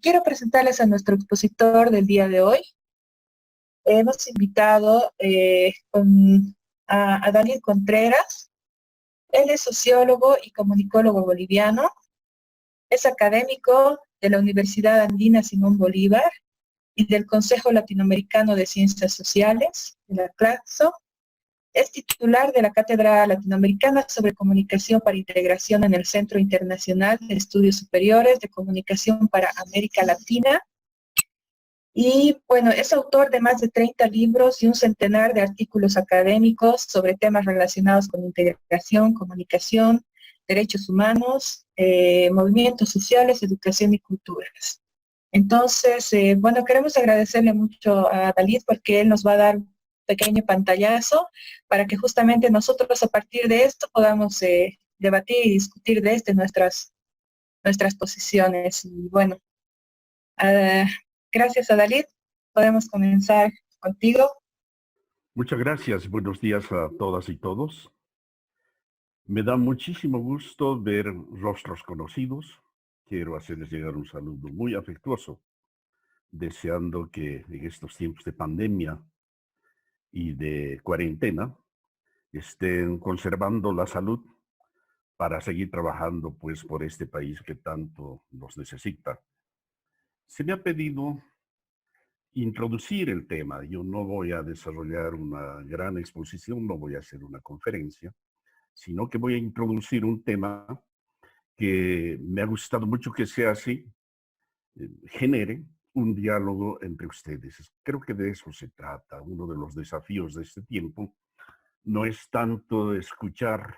Quiero presentarles a nuestro expositor del día de hoy. Hemos invitado a David Contreras. Él es sociólogo y comunicólogo boliviano. Es académico de la Universidad Andina Simón Bolívar y del Consejo Latinoamericano de Ciencias Sociales, de la CLACSO. Es titular de la Cátedra Latinoamericana sobre Comunicación para Integración en el Centro Internacional de Estudios Superiores de Comunicación para América Latina. Y bueno, es autor de más de 30 libros y un centenar de artículos académicos sobre temas relacionados con integración, comunicación, derechos humanos, movimientos sociales, educación y culturas. Entonces, bueno, queremos agradecerle mucho a David porque él nos va a dar un pequeño pantallazo para que justamente nosotros a partir de esto podamos debatir y discutir desde nuestras posiciones. Y bueno, gracias a David, podemos comenzar contigo. Muchas gracias, buenos días a todas y todos. Me da muchísimo gusto ver rostros conocidos. Quiero hacerles llegar un saludo muy afectuoso, deseando que en estos tiempos de pandemia y de cuarentena estén conservando la salud para seguir trabajando pues por este país que tanto nos necesita. Se me ha pedido introducir el tema. Yo no voy a desarrollar una gran exposición, no voy a hacer una conferencia, sino que voy a introducir un tema que me ha gustado mucho que sea así, genere un diálogo entre ustedes. Creo que de eso se trata. Uno de los desafíos de este tiempo no es tanto escuchar,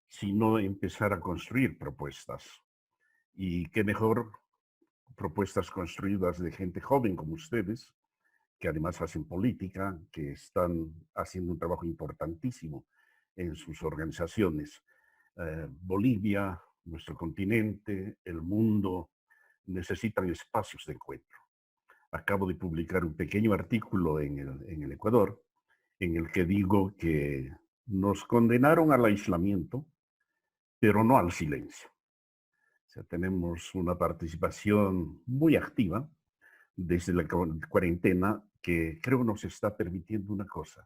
sino empezar a construir propuestas. Y qué mejor propuestas construidas de gente joven como ustedes, que además hacen política, que están haciendo un trabajo importantísimo en sus organizaciones. Bolivia, nuestro continente, el mundo, necesitan espacios de encuentro. Acabo de publicar un pequeño artículo en el Ecuador, en el que digo que nos condenaron al aislamiento, pero no al silencio. O sea, tenemos una participación muy activa desde la cuarentena que creo nos está permitiendo una cosa.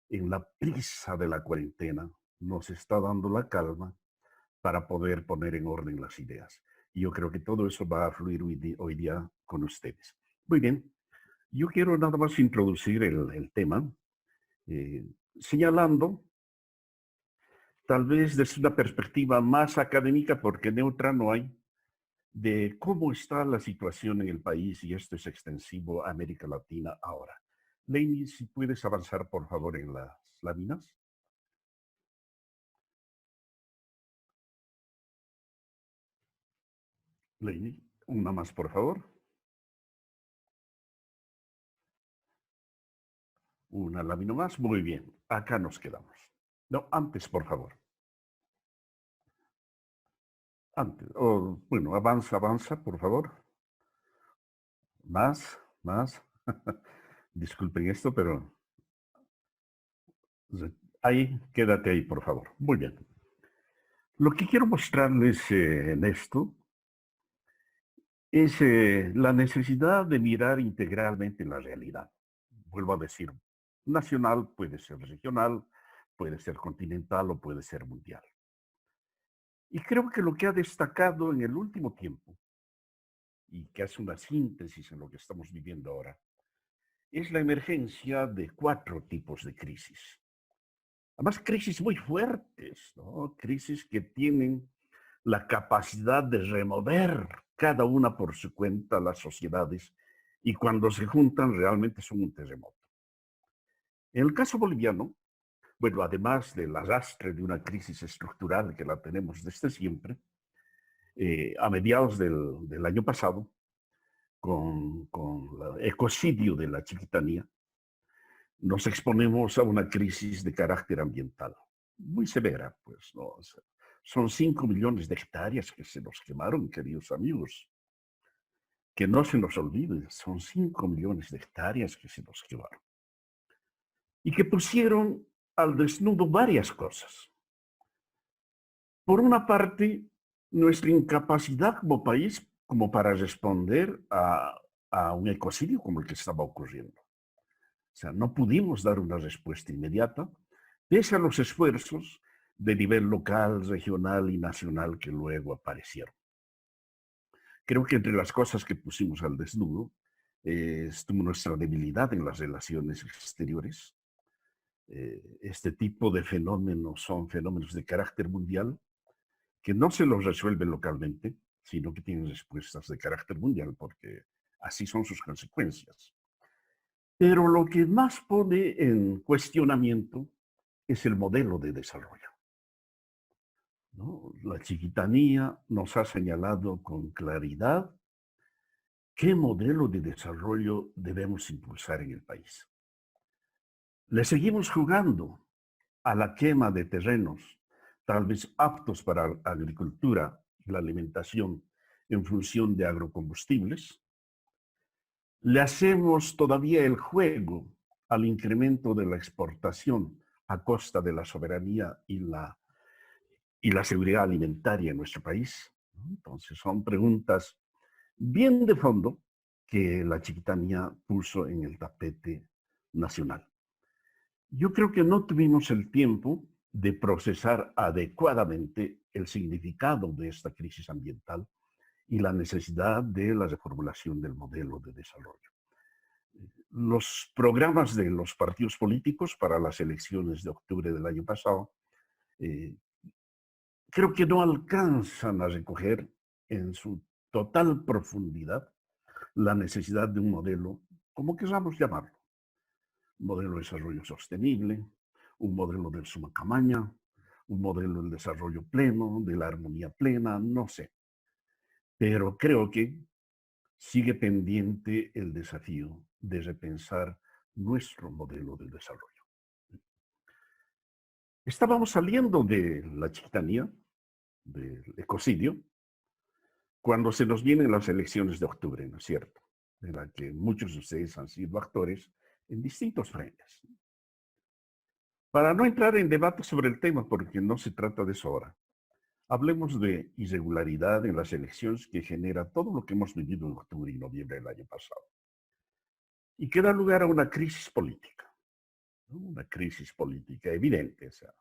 En la prisa de la cuarentena nos está dando la calma para poder poner en orden las ideas. Y yo creo que todo eso va a fluir hoy día con ustedes. Muy bien, yo quiero nada más introducir el tema, señalando, tal vez desde una perspectiva más académica, porque neutra no hay, de cómo está la situación en el país, y esto es extensivo a América Latina ahora. Leini, si puedes avanzar, por favor, en las láminas. Leini, una más, por favor. Una lámina más, muy bien. Acá nos quedamos. No, antes, por favor. Antes, bueno, avanza, por favor. Más. Disculpen esto, pero ahí, quédate ahí, por favor. Muy bien. Lo que quiero mostrarles en esto es la necesidad de mirar integralmente la realidad. Vuelvo a decir, nacional, puede ser regional, puede ser continental o puede ser mundial. Y creo que lo que ha destacado en el último tiempo, y que hace una síntesis en lo que estamos viviendo ahora, es la emergencia de 4 tipos de crisis. Además, crisis muy fuertes, ¿no? Crisis que tienen la capacidad de remover cada una por su cuenta las sociedades, y cuando se juntan realmente son un terremoto. En el caso boliviano, bueno, además del arrastre de una crisis estructural que la tenemos desde siempre, a mediados del año pasado, con el ecocidio de la Chiquitanía, nos exponemos a una crisis de carácter ambiental muy severa, pues, ¿no? O sea, son 5 millones de hectáreas que se nos quemaron, queridos amigos. Que no se nos olvide, son 5 millones de hectáreas que se nos quemaron. Y que pusieron al desnudo varias cosas. Por una parte, nuestra incapacidad como país como para responder a un ecocidio como el que estaba ocurriendo. O sea, no pudimos dar una respuesta inmediata, pese a los esfuerzos de nivel local, regional y nacional que luego aparecieron. Creo que entre las cosas que pusimos al desnudo estuvo nuestra debilidad en las relaciones exteriores. Este tipo de fenómenos son fenómenos de carácter mundial que no se los resuelve localmente, sino que tienen respuestas de carácter mundial, porque así son sus consecuencias. Pero lo que más pone en cuestionamiento es el modelo de desarrollo, ¿no? La chiquitanía nos ha señalado con claridad qué modelo de desarrollo debemos impulsar en el país. Le seguimos jugando a la quema de terrenos, tal vez aptos para la agricultura y la alimentación en función de agrocombustibles. Le hacemos todavía el juego al incremento de la exportación a costa de la soberanía y la seguridad alimentaria en nuestro país. Entonces son preguntas bien de fondo que la chiquitanía puso en el tapete nacional. Yo creo que no tuvimos el tiempo de procesar adecuadamente el significado de esta crisis ambiental y la necesidad de la reformulación del modelo de desarrollo. Los programas de los partidos políticos para las elecciones de octubre del año pasado creo que no alcanzan a recoger en su total profundidad la necesidad de un modelo, como queramos llamarlo, un modelo de desarrollo sostenible, un modelo del suma camaña, un modelo del desarrollo pleno, de la armonía plena, no sé. Pero creo que sigue pendiente el desafío de repensar nuestro modelo de desarrollo. Estábamos saliendo de la chiquitanía, del ecocidio, cuando se nos vienen las elecciones de octubre, ¿no es cierto? De la que muchos de ustedes han sido actores en distintos frentes. Para no entrar en debate sobre el tema, porque no se trata de eso ahora, hablemos de irregularidad en las elecciones que genera todo lo que hemos vivido en octubre y noviembre del año pasado. Y que da lugar a una crisis política, ¿no? Una crisis política evidente. O sea,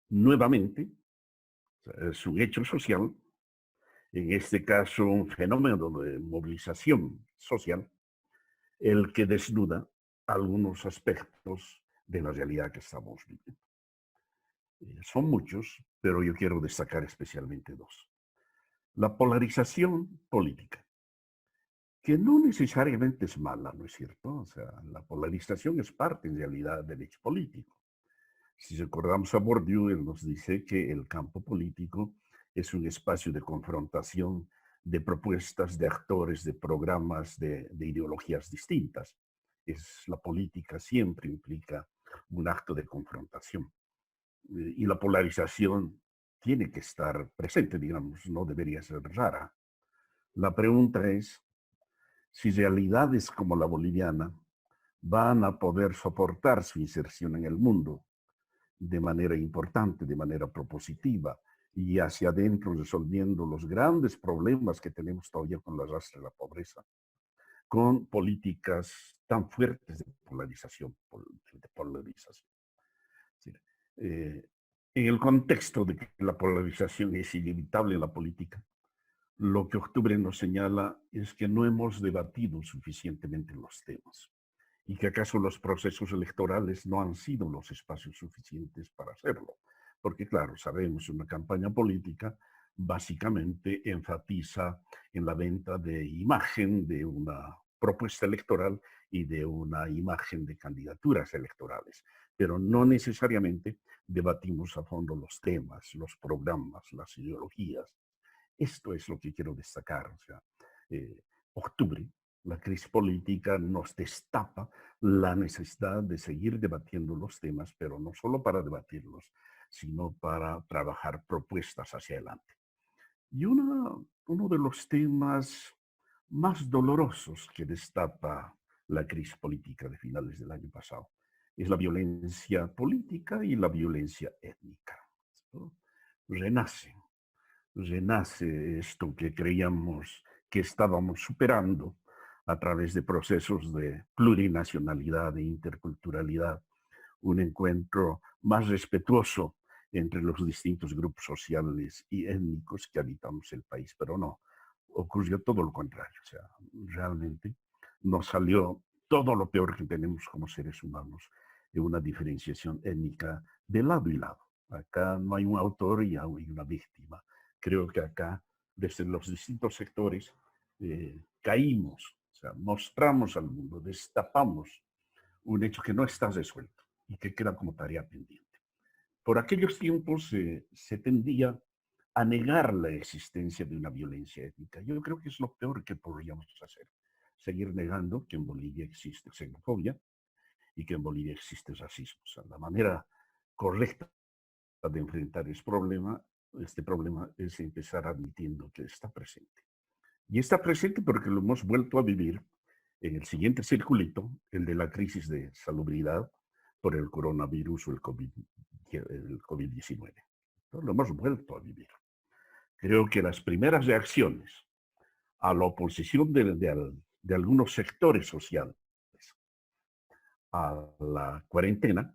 nuevamente, o sea, es un hecho social, en este caso un fenómeno de movilización social, el que desnuda algunos aspectos de la realidad que estamos viviendo. Son muchos, pero yo quiero destacar especialmente dos. La polarización política, que no necesariamente es mala, ¿no es cierto? O sea, la polarización es parte en realidad del hecho político. Si recordamos a Bourdieu, él nos dice que el campo político es un espacio de confrontación de propuestas, de actores, de programas, de ideologías distintas. La política siempre implica un acto de confrontación. Y la polarización tiene que estar presente, digamos, no debería ser rara. La pregunta es si realidades como la boliviana van a poder soportar su inserción en el mundo de manera importante, de manera propositiva y hacia adentro resolviendo los grandes problemas que tenemos todavía con el arrastre de la pobreza, con políticas tan fuertes de polarización. Es decir, en el contexto de que la polarización es inevitable en la política, lo que octubre nos señala es que no hemos debatido suficientemente los temas y que acaso los procesos electorales no han sido los espacios suficientes para hacerlo. Porque claro, sabemos, una campaña política básicamente enfatiza en la venta de imagen de una propuesta electoral y de una imagen de candidaturas electorales, pero no necesariamente debatimos a fondo los temas, los programas, las ideologías. Esto es lo que quiero destacar. O sea, octubre, la crisis política nos destapa la necesidad de seguir debatiendo los temas, pero no solo para debatirlos, sino para trabajar propuestas hacia adelante. Y uno de los temas más dolorosos que destapa la crisis política de finales del año pasado es la violencia política y la violencia étnica, ¿no? Renace esto que creíamos que estábamos superando a través de procesos de plurinacionalidad, de interculturalidad, un encuentro más respetuoso entre los distintos grupos sociales y étnicos que habitamos el país, pero no, ocurrió todo lo contrario, o sea, realmente nos salió todo lo peor que tenemos como seres humanos, en una diferenciación étnica de lado y lado. Acá no hay un autor y hay una víctima. Creo que acá, desde los distintos sectores, caímos, o sea, mostramos al mundo, destapamos un hecho que no está resuelto y que queda como tarea pendiente. Por aquellos tiempos se tendía a negar la existencia de una violencia étnica. Yo creo que es lo peor que podríamos hacer, seguir negando que en Bolivia existe xenofobia y que en Bolivia existe racismo. O sea, la manera correcta de enfrentar este problema es empezar admitiendo que está presente. Y está presente porque lo hemos vuelto a vivir en el siguiente circulito, el de la crisis de salubridad por el coronavirus o el COVID-19. Lo hemos vuelto a vivir. Creo que las primeras reacciones a la oposición de algunos sectores sociales a la cuarentena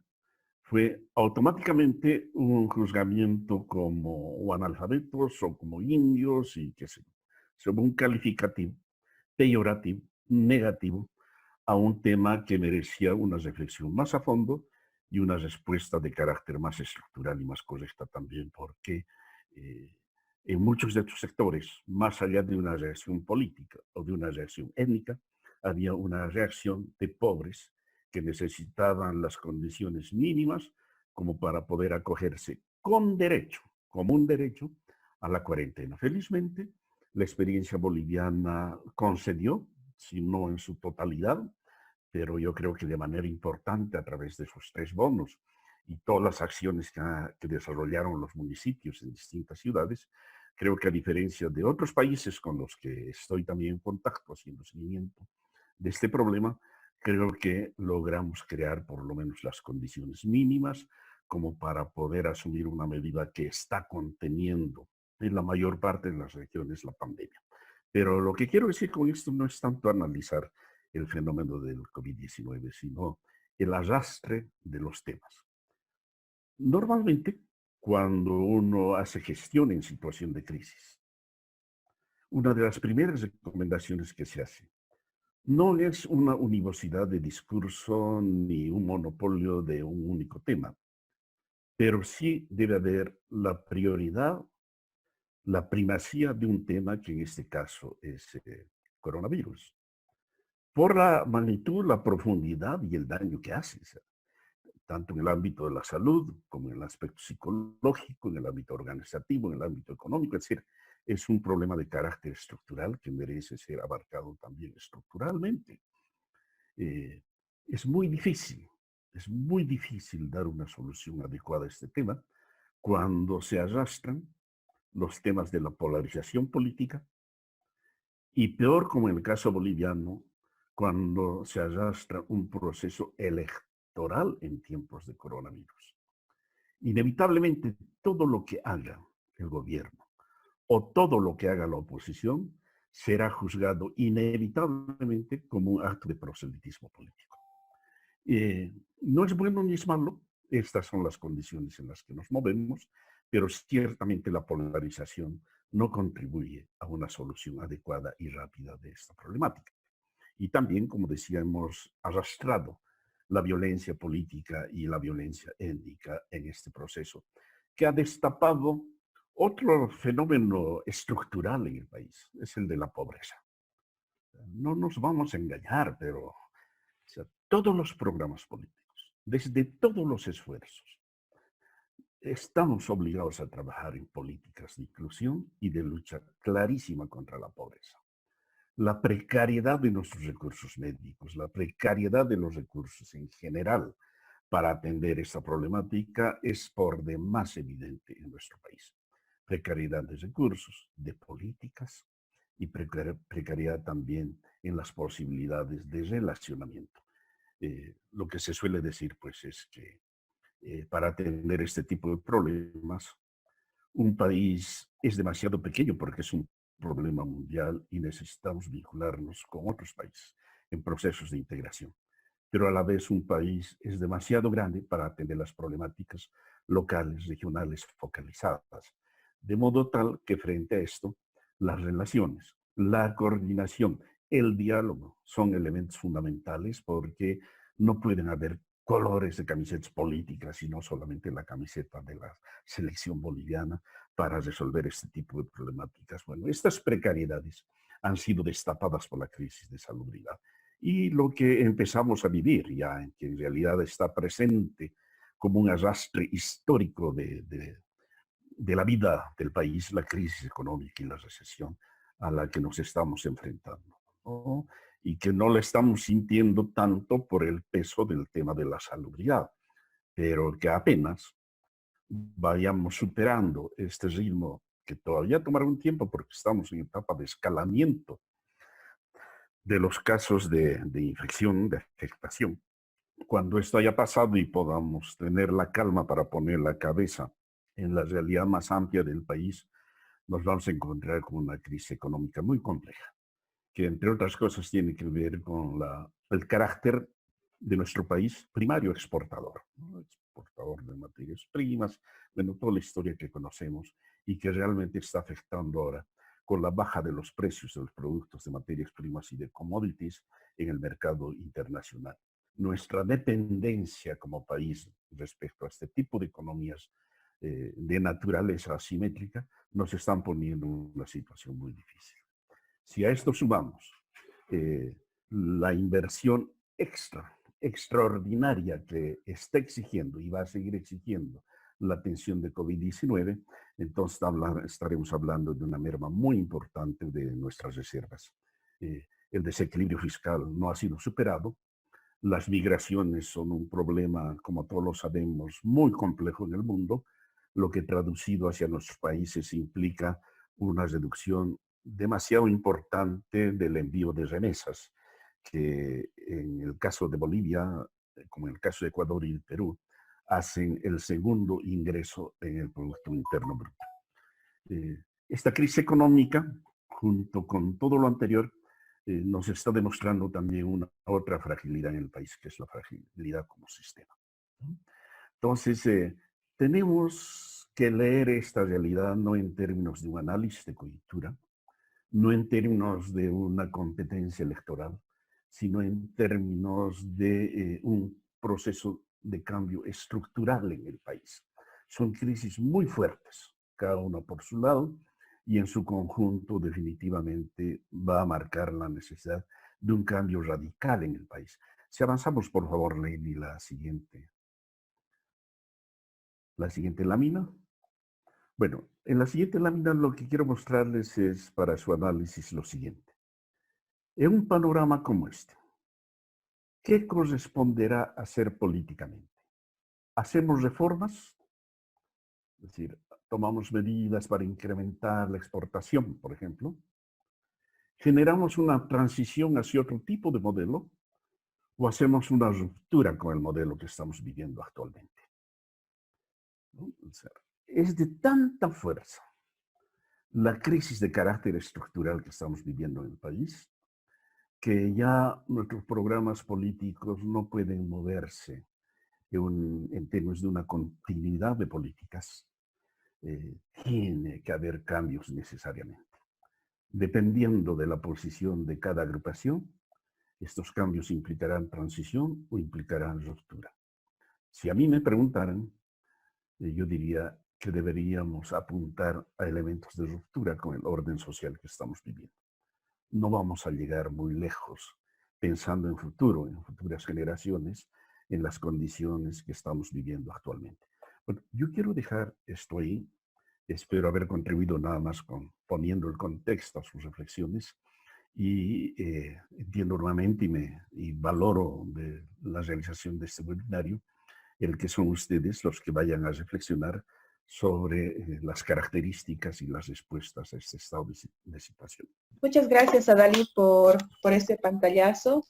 fue automáticamente un juzgamiento como o analfabetos o como indios y qué sé yo, sobre un calificativo peyorativo, negativo, a un tema que merecía una reflexión más a fondo y una respuesta de carácter más estructural y más correcta también, porque en muchos de estos sectores, más allá de una reacción política o de una reacción étnica, había una reacción de pobres que necesitaban las condiciones mínimas como para poder acogerse con derecho, como un derecho, a la cuarentena. Felizmente, la experiencia boliviana concedió, si no en su totalidad, pero yo creo que de manera importante a través de sus 3 bonos y todas las acciones que desarrollaron los municipios en distintas ciudades, creo que a diferencia de otros países con los que estoy también en contacto haciendo seguimiento de este problema, creo que logramos crear por lo menos las condiciones mínimas como para poder asumir una medida que está conteniendo en la mayor parte de las regiones la pandemia. Pero lo que quiero decir con esto no es tanto analizar el fenómeno del COVID-19, sino el arrastre de los temas. Normalmente, cuando uno hace gestión en situación de crisis, una de las primeras recomendaciones que se hace no es una universidad de discurso ni un monopolio de un único tema, pero sí debe haber la prioridad, la primacía de un tema que en este caso es coronavirus, por la magnitud, la profundidad y el daño que hace, tanto en el ámbito de la salud como en el aspecto psicológico, en el ámbito organizativo, en el ámbito económico, es decir, es un problema de carácter estructural que merece ser abarcado también estructuralmente. Eh, es muy difícil dar una solución adecuada a este tema cuando se arrastran los temas de la polarización política y peor como en el caso boliviano, cuando se arrastra un proceso electoral en tiempos de coronavirus. Inevitablemente todo lo que haga el gobierno o todo lo que haga la oposición será juzgado inevitablemente como un acto de proselitismo político. No es bueno ni es malo, estas son las condiciones en las que nos movemos, pero ciertamente la polarización no contribuye a una solución adecuada y rápida de esta problemática. Y también, como decía, hemos arrastrado la violencia política y la violencia étnica en este proceso, que ha destapado otro fenómeno estructural en el país, es el de la pobreza. No nos vamos a engañar, pero o sea, todos los programas políticos, desde todos los esfuerzos, estamos obligados a trabajar en políticas de inclusión y de lucha clarísima contra la pobreza. La precariedad de nuestros recursos médicos, la precariedad de los recursos en general para atender esta problemática es por demás evidente en nuestro país. Precariedad de recursos, de políticas y precariedad también en las posibilidades de relacionamiento. Lo que se suele decir pues es que para atender este tipo de problemas, un país es demasiado pequeño porque es un problema mundial y necesitamos vincularnos con otros países en procesos de integración. Pero a la vez un país es demasiado grande para atender las problemáticas locales, regionales, focalizadas. De modo tal que frente a esto, las relaciones, la coordinación, el diálogo son elementos fundamentales porque no pueden haber colores de camisetas políticas, sino solamente la camiseta de la selección boliviana para resolver este tipo de problemáticas. Bueno, estas precariedades han sido destapadas por la crisis de salubridad. Y lo que empezamos a vivir ya, que en realidad está presente como un arrastre histórico de la vida del país, la crisis económica y la recesión a la que nos estamos enfrentando, ¿no? Y que no la estamos sintiendo tanto por el peso del tema de la salubridad, pero que apenas vayamos superando este ritmo, que todavía tomará un tiempo porque estamos en etapa de escalamiento de los casos de infección, de afectación. Cuando esto haya pasado y podamos tener la calma para poner la cabeza en la realidad más amplia del país, nos vamos a encontrar con una crisis económica muy compleja, que entre otras cosas tiene que ver con el carácter de nuestro país primario exportador, ¿no? Exportador de materias primas, bueno, toda la historia que conocemos y que realmente está afectando ahora con la baja de los precios de los productos de materias primas y de commodities en el mercado internacional. Nuestra dependencia como país respecto a este tipo de economías de naturaleza asimétrica nos están poniendo en una situación muy difícil. Si a esto sumamos la inversión extraordinaria que está exigiendo y va a seguir exigiendo la atención de COVID-19, entonces estaremos hablando de una merma muy importante de nuestras reservas. El desequilibrio fiscal no ha sido superado. Las migraciones son un problema, como todos lo sabemos, muy complejo en el mundo, lo que traducido hacia nuestros países implica una reducción demasiado importante del envío de remesas, que en el caso de Bolivia, como en el caso de Ecuador y Perú, hacen el segundo ingreso en el Producto Interno Bruto. Esta crisis económica, junto con todo lo anterior, nos está demostrando también una otra fragilidad en el país, que es la fragilidad como sistema. Entonces, tenemos que leer esta realidad no en términos de un análisis de coyuntura, no en términos de una competencia electoral, sino en términos de un proceso de cambio estructural en el país. Son crisis muy fuertes, cada una por su lado, y en su conjunto definitivamente va a marcar la necesidad de un cambio radical en el país. Si avanzamos, por favor, Lenny, la siguiente lámina. Bueno, en la siguiente lámina lo que quiero mostrarles es para su análisis lo siguiente. En un panorama como este, ¿qué corresponderá hacer políticamente? ¿Hacemos reformas? Es decir, tomamos medidas para incrementar la exportación, por ejemplo. ¿Generamos una transición hacia otro tipo de modelo? ¿O hacemos una ruptura con el modelo que estamos viviendo actualmente? ¿No? O sea, es de tanta fuerza la crisis de carácter estructural que estamos viviendo en el país, que ya nuestros programas políticos no pueden moverse en términos de una continuidad de políticas. Tiene que haber cambios necesariamente. Dependiendo de la posición de cada agrupación, estos cambios implicarán transición o implicarán ruptura. Si a mí me preguntaran, yo diría que deberíamos apuntar a elementos de ruptura con el orden social que estamos viviendo. No vamos a llegar muy lejos pensando en futuro, en futuras generaciones, en las condiciones que estamos viviendo actualmente. Bueno, yo quiero dejar esto ahí. Espero haber contribuido nada más poniendo el contexto a sus reflexiones y entiendo nuevamente y valoro de la realización de este webinario el que son ustedes los que vayan a reflexionar sobre las características y las respuestas a este estado de situación. Muchas gracias, Adalí, por este pantallazo,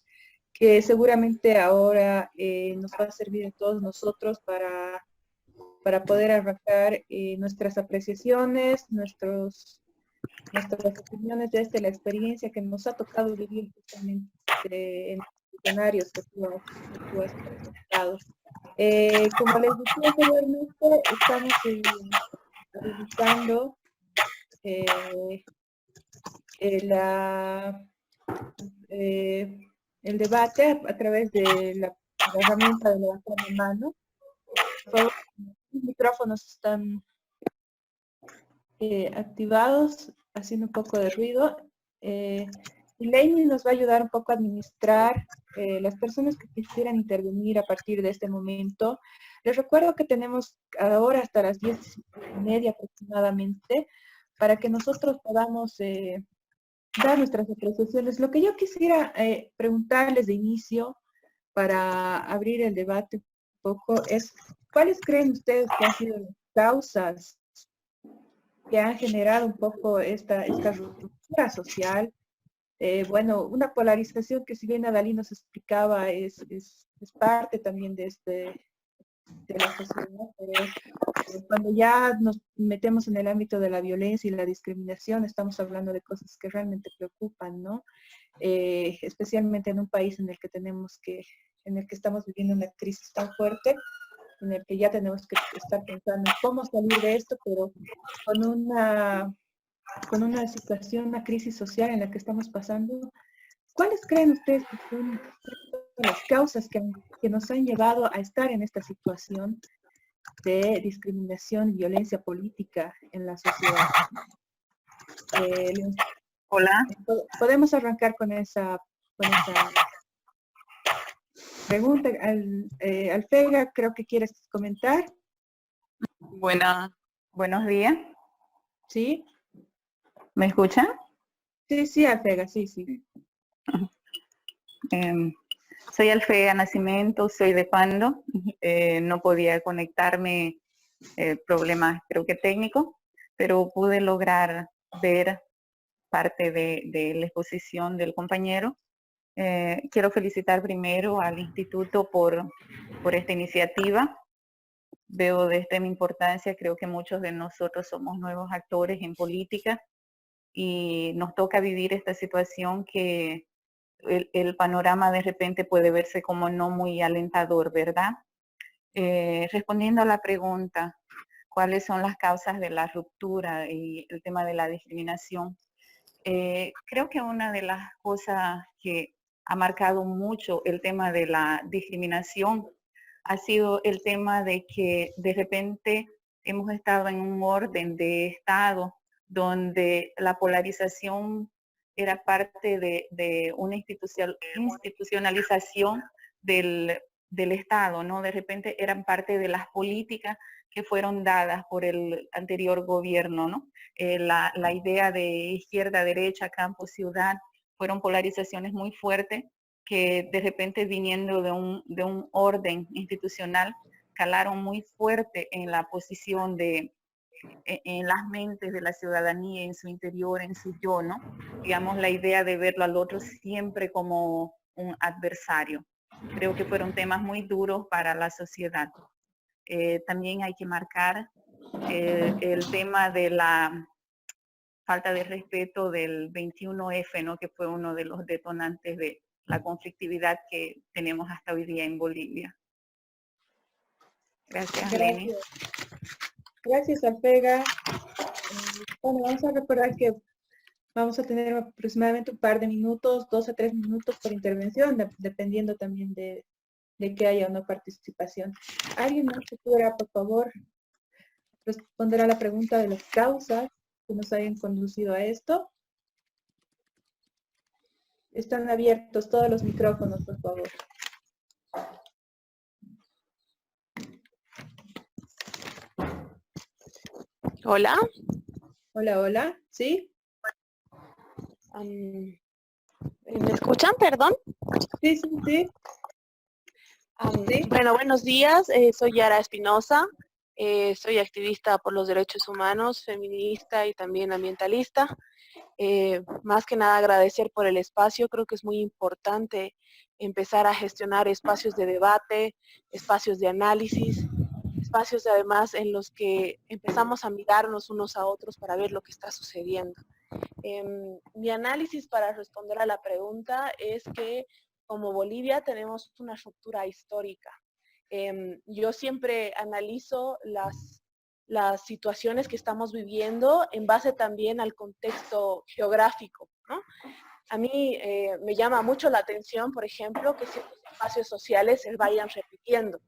que seguramente ahora nos va a servir a todos nosotros para poder arrancar nuestras apreciaciones, nuestros nuestras opiniones desde la experiencia que nos ha tocado vivir justamente en los escenarios que tú has presentado. Como les decía anteriormente, estamos revisando la el debate a través de la herramienta de levantar la mano. Por favor, los micrófonos están activados, haciendo un poco de ruido. Y Lainey nos va a ayudar un poco a administrar las personas que quisieran intervenir a partir de este momento. Les recuerdo que tenemos ahora hasta las 10:30 aproximadamente para que nosotros podamos dar nuestras apreciaciones. Lo que yo quisiera preguntarles de inicio para abrir el debate un poco es, ¿cuáles creen ustedes que han sido las causas que han generado un poco esta ruptura social? Bueno, una polarización que si bien Adalí nos explicaba es parte también de la sociedad, pero cuando ya nos metemos en el ámbito de la violencia y la discriminación, estamos hablando de cosas que realmente preocupan, ¿no? Especialmente en un país en el que estamos viviendo una crisis tan fuerte, en el que ya tenemos que estar pensando en cómo salir de esto, pero con una situación, una crisis social en la que estamos pasando. ¿Cuáles creen ustedes que son las causas que nos han llevado a estar en esta situación de discriminación y violencia política en la sociedad? Hola. Podemos arrancar con esa pregunta. Alfega, creo que quieres comentar. Buenos días. ¿Sí? ¿Me escuchan? Sí, Alfega, sí. Soy Alfega Nacimiento, soy de Pando. No podía conectarme, problemas creo que técnicos, pero pude lograr ver parte de la exposición del compañero. Quiero felicitar primero al instituto por esta iniciativa. Veo de extrema importancia, creo que muchos de nosotros somos nuevos actores en política y nos toca vivir esta situación que el panorama de repente puede verse como no muy alentador, ¿verdad? Respondiendo a la pregunta, ¿cuáles son las causas de la ruptura y el tema de la discriminación? Creo que una de las cosas que ha marcado mucho el tema de la discriminación ha sido el tema de que de repente hemos estado en un orden de Estado donde la polarización era parte de una institucionalización del Estado, ¿no? De repente eran parte de las políticas que fueron dadas por el anterior gobierno, ¿no? La idea de izquierda, derecha, campo, ciudad, fueron polarizaciones muy fuertes que de repente viniendo de un orden institucional calaron muy fuerte en la posición en las mentes de la ciudadanía, en su interior, en su yo, ¿no? Digamos, la idea de verlo al otro siempre como un adversario. Creo que fueron temas muy duros para la sociedad. También hay que marcar el tema de la falta de respeto del 21F, ¿no? Que fue uno de los detonantes de la conflictividad que tenemos hasta hoy día en Bolivia. Gracias, Leni. Gracias, Alfega. Bueno, vamos a recordar que vamos a tener aproximadamente un par de minutos, 2 a 3 minutos por intervención, dependiendo también de que haya una participación. ¿Alguien más que quiera, por favor, responder a la pregunta de las causas que nos hayan conducido a esto? Están abiertos todos los micrófonos, por favor. Hola. Hola, ¿sí? ¿Me escuchan, perdón? Sí. ¿Sí? Bueno, buenos días. Soy Yara Espinosa. Soy activista por los derechos humanos, feminista y también ambientalista. Más que nada agradecer por el espacio. Creo que es muy importante empezar a gestionar espacios de debate, espacios de análisis, espacios además en los que empezamos a mirarnos unos a otros para ver lo que está sucediendo. Mi análisis para responder a la pregunta es que como Bolivia tenemos una ruptura histórica. Yo siempre analizo las situaciones que estamos viviendo en base también al contexto geográfico, ¿no? A mí me llama mucho la atención, por ejemplo, que ciertos espacios sociales se vayan repitiendo.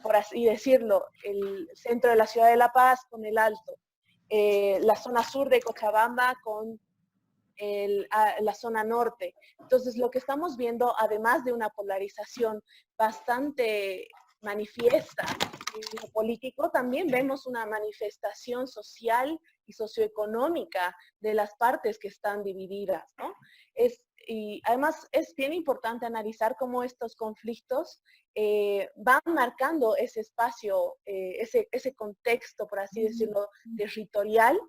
Por así decirlo, el centro de la ciudad de La Paz con el Alto, la zona sur de Cochabamba con la zona norte. Entonces, lo que estamos viendo, además de una polarización bastante manifiesta en lo político, también vemos una manifestación social y socioeconómica de las partes que están divididas, ¿no? Y además es bien importante analizar cómo estos conflictos van marcando ese espacio, ese contexto, por así decirlo, territorial.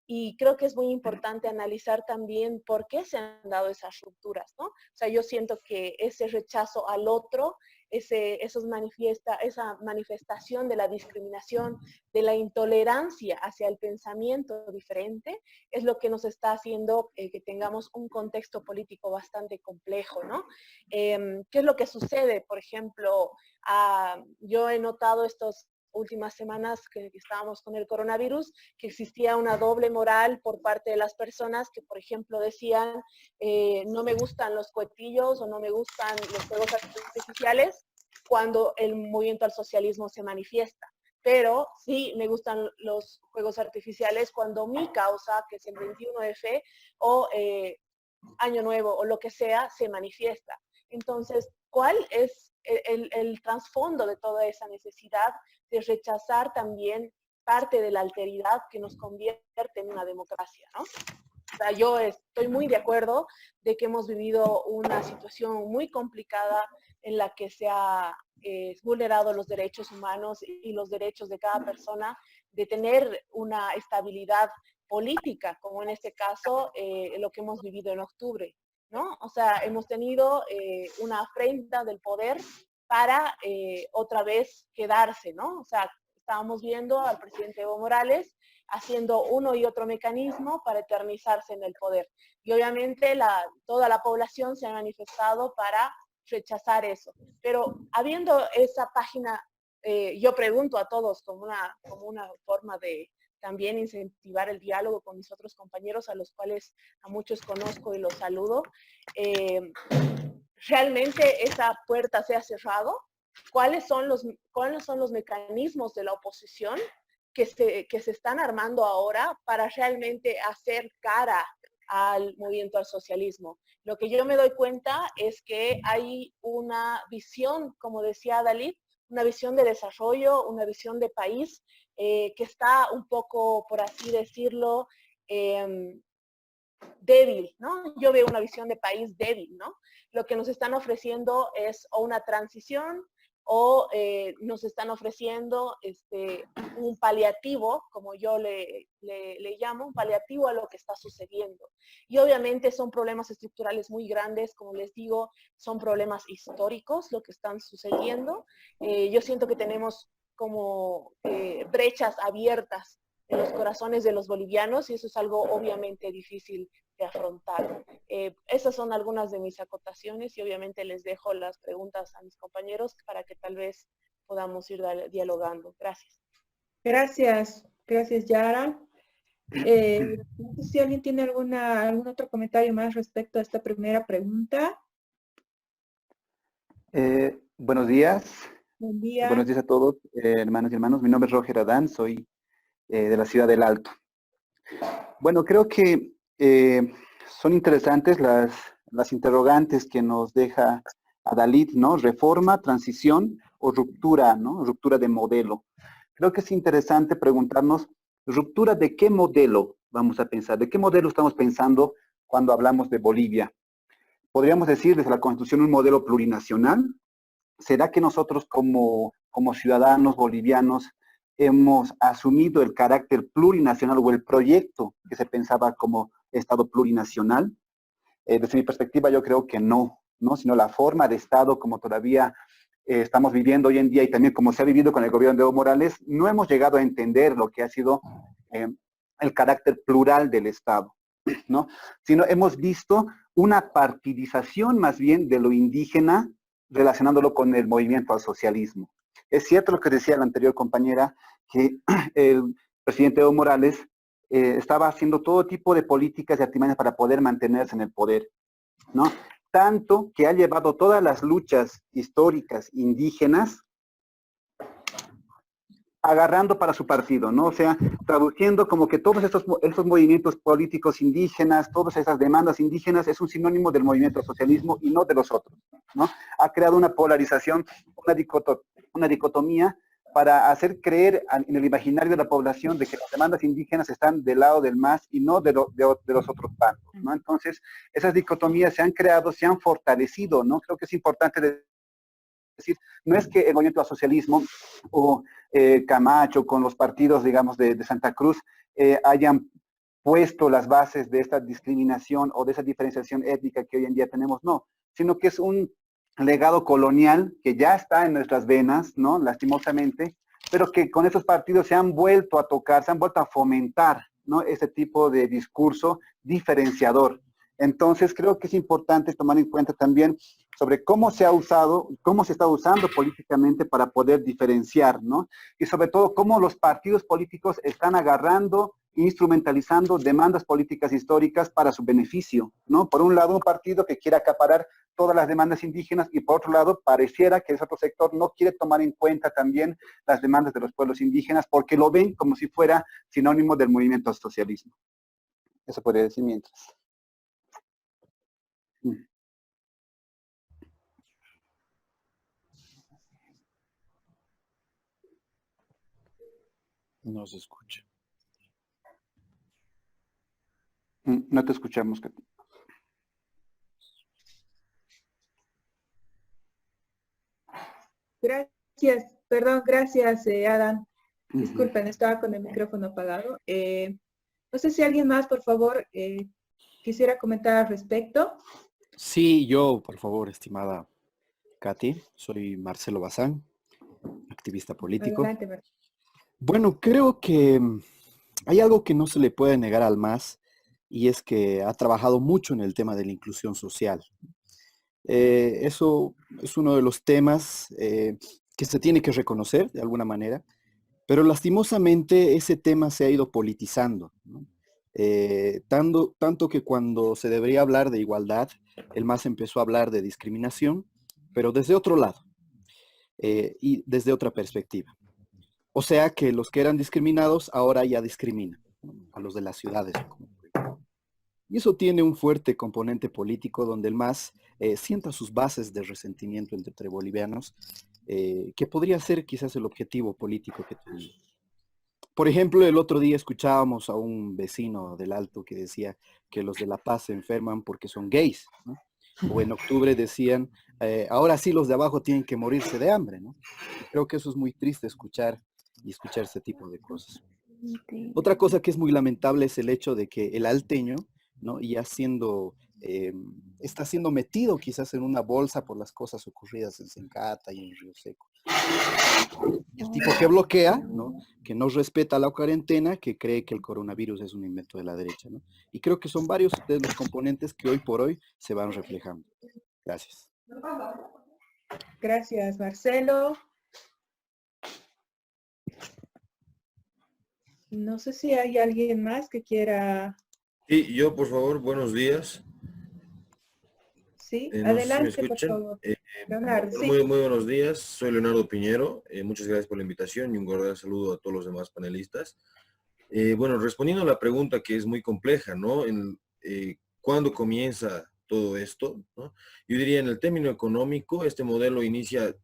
Y creo que es muy importante analizar también por qué se han dado esas rupturas, ¿no? O sea, yo siento que ese rechazo al otro, esa manifestación de la discriminación, de la intolerancia hacia el pensamiento diferente, es lo que nos está haciendo que tengamos un contexto político bastante complejo, ¿no? ¿Qué es lo que sucede? Por ejemplo, yo he notado estas últimas semanas que estábamos con el coronavirus, que existía una doble moral por parte de las personas que, por ejemplo, decían no me gustan los cohetillos o no me gustan los fuegos artificiales cuando el movimiento al socialismo se manifiesta. Pero sí me gustan los fuegos artificiales cuando mi causa, que es el 21F o Año Nuevo o lo que sea, se manifiesta. Entonces, ¿cuál es el trasfondo de toda esa necesidad de rechazar también parte de la alteridad que nos convierte en una democracia, ¿no? O sea, yo estoy muy de acuerdo de que hemos vivido una situación muy complicada en la que se ha vulnerado los derechos humanos y los derechos de cada persona de tener una estabilidad política, como en este caso lo que hemos vivido en octubre, ¿no? O sea, hemos tenido una afrenta del poder para otra vez quedarse, ¿no? O sea, estábamos viendo al presidente Evo Morales haciendo uno y otro mecanismo para eternizarse en el poder. Y obviamente toda la población se ha manifestado para rechazar eso. Pero habiendo esa página, yo pregunto a todos como una forma de también incentivar el diálogo con mis otros compañeros, a los cuales a muchos conozco y los saludo. ¿Realmente esa puerta se ha cerrado? ¿Cuáles son los mecanismos de la oposición que se están armando ahora para realmente hacer cara al movimiento al socialismo? Lo que yo me doy cuenta es que hay una visión, como decía Dalit, una visión de desarrollo, una visión de país que está un poco, por así decirlo, débil, ¿no? Yo veo una visión de país débil, ¿no? Lo que nos están ofreciendo es o una transición o nos están ofreciendo un paliativo, como yo le llamo, un paliativo a lo que está sucediendo. Y obviamente son problemas estructurales muy grandes, como les digo, son problemas históricos lo que están sucediendo. Yo siento que tenemos como brechas abiertas en los corazones de los bolivianos y eso es algo obviamente difícil de afrontar. Esas son algunas de mis acotaciones y obviamente les dejo las preguntas a mis compañeros para que tal vez podamos ir dialogando. Gracias. Gracias Yara. No sé si alguien tiene algún otro comentario más respecto a esta primera pregunta. Buenos días. Buen día. Buenos días a todos, hermanos y hermanos. Mi nombre es Roger Adán, soy de la ciudad del Alto. Bueno, creo que son interesantes las interrogantes que nos deja Dalit, ¿no? Reforma, transición o ruptura, ¿no? Ruptura de modelo. Creo que es interesante preguntarnos, ¿ruptura de qué modelo vamos a pensar? ¿De qué modelo estamos pensando cuando hablamos de Bolivia? ¿Podríamos decir desde la Constitución un modelo plurinacional? ¿Será que nosotros como ciudadanos bolivianos hemos asumido el carácter plurinacional o el proyecto que se pensaba como Estado plurinacional? Desde mi perspectiva yo creo que no, sino la forma de Estado como todavía estamos viviendo hoy en día y también como se ha vivido con el gobierno de Evo Morales, no hemos llegado a entender lo que ha sido el carácter plural del Estado. ¿no? Sino hemos visto una partidización más bien de lo indígena relacionándolo con el movimiento al socialismo. Es cierto lo que decía la anterior compañera, que el presidente Evo Morales estaba haciendo todo tipo de políticas y artimañas para poder mantenerse en el poder, ¿no? Tanto que ha llevado todas las luchas históricas indígenas agarrando para su partido, ¿no? O sea, traduciendo como que todos estos movimientos políticos indígenas, todas esas demandas indígenas es un sinónimo del movimiento socialismo y no de los otros, ¿no? Ha creado una polarización, una dicotomía para hacer creer en el imaginario de la población de que las demandas indígenas están del lado del MAS y no de los otros bandos, ¿no? Entonces, esas dicotomías se han creado, se han fortalecido, ¿no? Creo que es importante decir, no es que el movimiento al socialismo o Camacho con los partidos, digamos, de Santa Cruz hayan puesto las bases de esta discriminación o de esa diferenciación étnica que hoy en día tenemos, no, sino que es un legado colonial que ya está en nuestras venas, ¿no? Lastimosamente, pero que con esos partidos se han vuelto a tocar, se han vuelto a fomentar, ¿no? Ese tipo de discurso diferenciador. Entonces, creo que es importante tomar en cuenta también sobre cómo se ha usado, cómo se está usando políticamente para poder diferenciar, ¿no? Y sobre todo, cómo los partidos políticos están agarrando, instrumentalizando demandas políticas históricas para su beneficio, ¿no? Por un lado, un partido que quiere acaparar todas las demandas indígenas y por otro lado, pareciera que ese otro sector no quiere tomar en cuenta también las demandas de los pueblos indígenas porque lo ven como si fuera sinónimo del movimiento al socialismo. Eso podría decir mientras. No se escucha. No te escuchamos, Katy. Gracias, perdón, gracias, Adam. Disculpen, estaba con el micrófono apagado. No sé si alguien más, por favor, quisiera comentar al respecto. Sí, yo, por favor, estimada Katy, soy Marcelo Bazán, activista político. Adelante, Marcelo. Bueno, creo que hay algo que no se le puede negar al MAS y es que ha trabajado mucho en el tema de la inclusión social. Eso es uno de los temas que se tiene que reconocer de alguna manera, pero lastimosamente ese tema se ha ido politizando, ¿no? Tanto que cuando se debería hablar de igualdad, el MAS empezó a hablar de discriminación, pero desde otro lado y desde otra perspectiva. O sea que los que eran discriminados ahora ya discriminan, ¿no? A los de las ciudades. Y eso tiene un fuerte componente político donde el MAS sienta sus bases de resentimiento entre bolivianos, que podría ser quizás el objetivo político que tenemos. Por ejemplo, el otro día escuchábamos a un vecino del Alto que decía que los de La Paz se enferman porque son gays, ¿no? O en octubre decían, ahora sí los de abajo tienen que morirse de hambre, ¿no? Creo que eso es muy triste escuchar ese tipo de cosas. Otra cosa que es muy lamentable es el hecho de que el alteño, ¿no? Ya está siendo metido quizás en una bolsa por las cosas ocurridas en Sencata y en Río Seco. El tipo que bloquea, ¿no? Que no respeta la cuarentena, que cree que el coronavirus es un invento de la derecha, ¿no? Y creo que son varios de los componentes que hoy por hoy se van reflejando. Gracias. Gracias, Marcelo. No sé si hay alguien más que quiera... Sí, yo, por favor, buenos días. Sí, No adelante, sé si me por escuchan. favor. Leonardo, sí. Muy buenos días, soy Leonardo Piñero. Muchas gracias por la invitación y un cordial saludo a todos los demás panelistas. Bueno, respondiendo a la pregunta que es muy compleja, ¿no? ¿Cuándo comienza todo esto? ¿No? Yo diría en el término económico, este modelo inicia,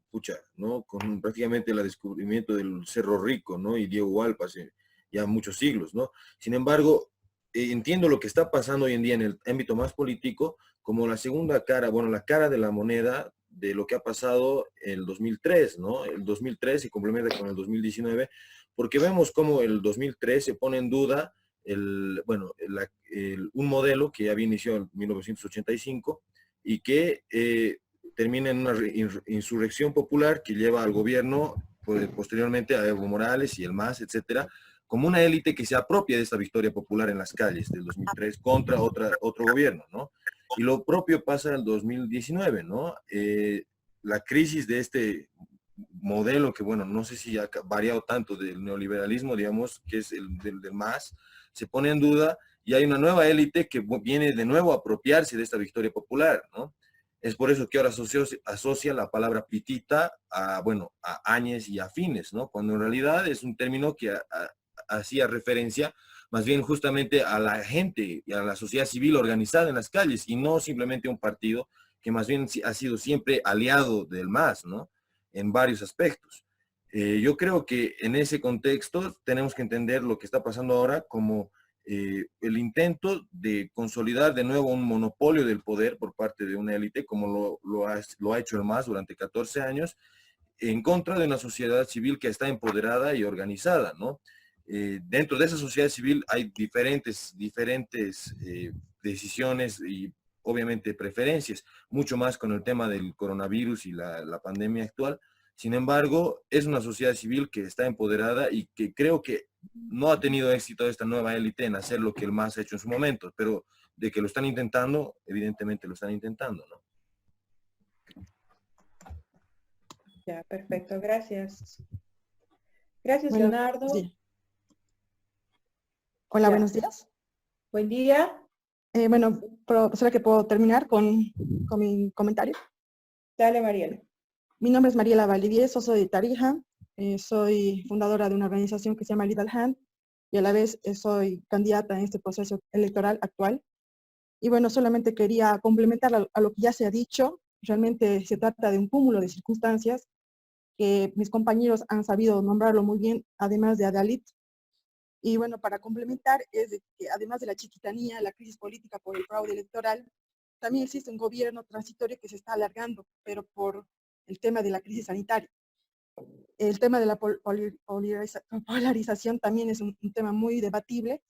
¿no? Con prácticamente el descubrimiento del Cerro Rico, ¿no? Y Diego Hualpa hace ya muchos siglos, ¿no? Sin embargo, entiendo lo que está pasando hoy en día en el ámbito más político como la segunda cara, bueno, la cara de la moneda de lo que ha pasado en el 2003, ¿no? El 2003 se complementa con el 2019, porque vemos cómo el 2003 se pone en duda un modelo que había iniciado en 1985 y que termina en una insurrección popular que lleva al gobierno, pues, posteriormente a Evo Morales y el MAS, etcétera, como una élite que se apropia de esta victoria popular en las calles del 2003 contra otro gobierno, ¿no? Y lo propio pasa en el 2019, ¿no? La crisis de este modelo que, bueno, no sé si ha variado tanto del neoliberalismo, digamos, que es el del MAS, se pone en duda y hay una nueva élite que viene de nuevo a apropiarse de esta victoria popular, ¿no? Es por eso que ahora asocia la palabra pitita a, bueno, a Áñez y a Fines, ¿no? Cuando en realidad es un término que hacía referencia más bien justamente a la gente y a la sociedad civil organizada en las calles y no simplemente a un partido que más bien ha sido siempre aliado del MAS, ¿no? En varios aspectos. Yo creo que en ese contexto tenemos que entender lo que está pasando ahora como el intento de consolidar de nuevo un monopolio del poder por parte de una élite, como lo ha hecho el MAS durante 14 años, en contra de una sociedad civil que está empoderada y organizada, ¿no? Dentro de esa sociedad civil hay diferentes decisiones y obviamente preferencias, mucho más con el tema del coronavirus y la pandemia actual. Sin embargo, es una sociedad civil que está empoderada y que creo que no ha tenido éxito esta nueva élite en hacer lo que el MAS ha hecho en su momento, pero de que lo están intentando, evidentemente lo están intentando, ¿no? Ya, perfecto, gracias. Gracias, Bueno, Leonardo. sí. Hola, Ya. buenos días. Buen día. Bueno, ¿será que puedo terminar con mi comentario? Dale, Mariela. Mi nombre es Mariela Valdivieso, soy de Tarija, soy fundadora de una organización que se llama Little Hand y a la vez soy candidata en este proceso electoral actual. Y bueno, solamente quería complementar a lo que ya se ha dicho. Realmente se trata de un cúmulo de circunstancias que mis compañeros han sabido nombrarlo muy bien, además de Adalit. Y bueno, para complementar, es de que además de la chiquitanía, la crisis política por el fraude electoral, también existe un gobierno transitorio que se está alargando, pero por el tema de la crisis sanitaria. El tema de la polarización también es un tema muy debatible,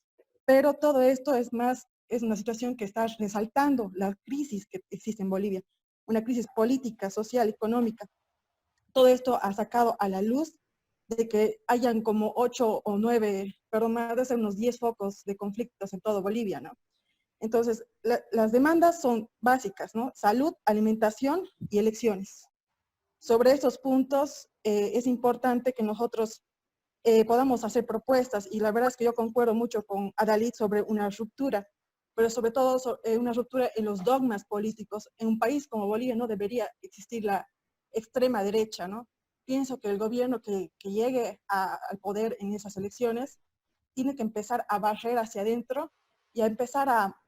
pero todo esto es una situación que está resaltando la crisis que existe en Bolivia, una crisis política, social, económica. Todo esto ha sacado a la luz de que hayan como 8 o 9, perdón, más de ser unos 10 focos de conflictos en todo Bolivia, ¿no? Entonces, las demandas son básicas, ¿no? Salud, alimentación y elecciones. Sobre estos puntos es importante que nosotros podamos hacer propuestas y la verdad es que yo concuerdo mucho con Adalit sobre una ruptura, pero sobre todo una ruptura en los dogmas políticos. En un país como Bolivia no debería existir la extrema derecha, ¿no? Pienso que el gobierno que llegue al poder en esas elecciones tiene que empezar a barrer hacia adentro y a empezar a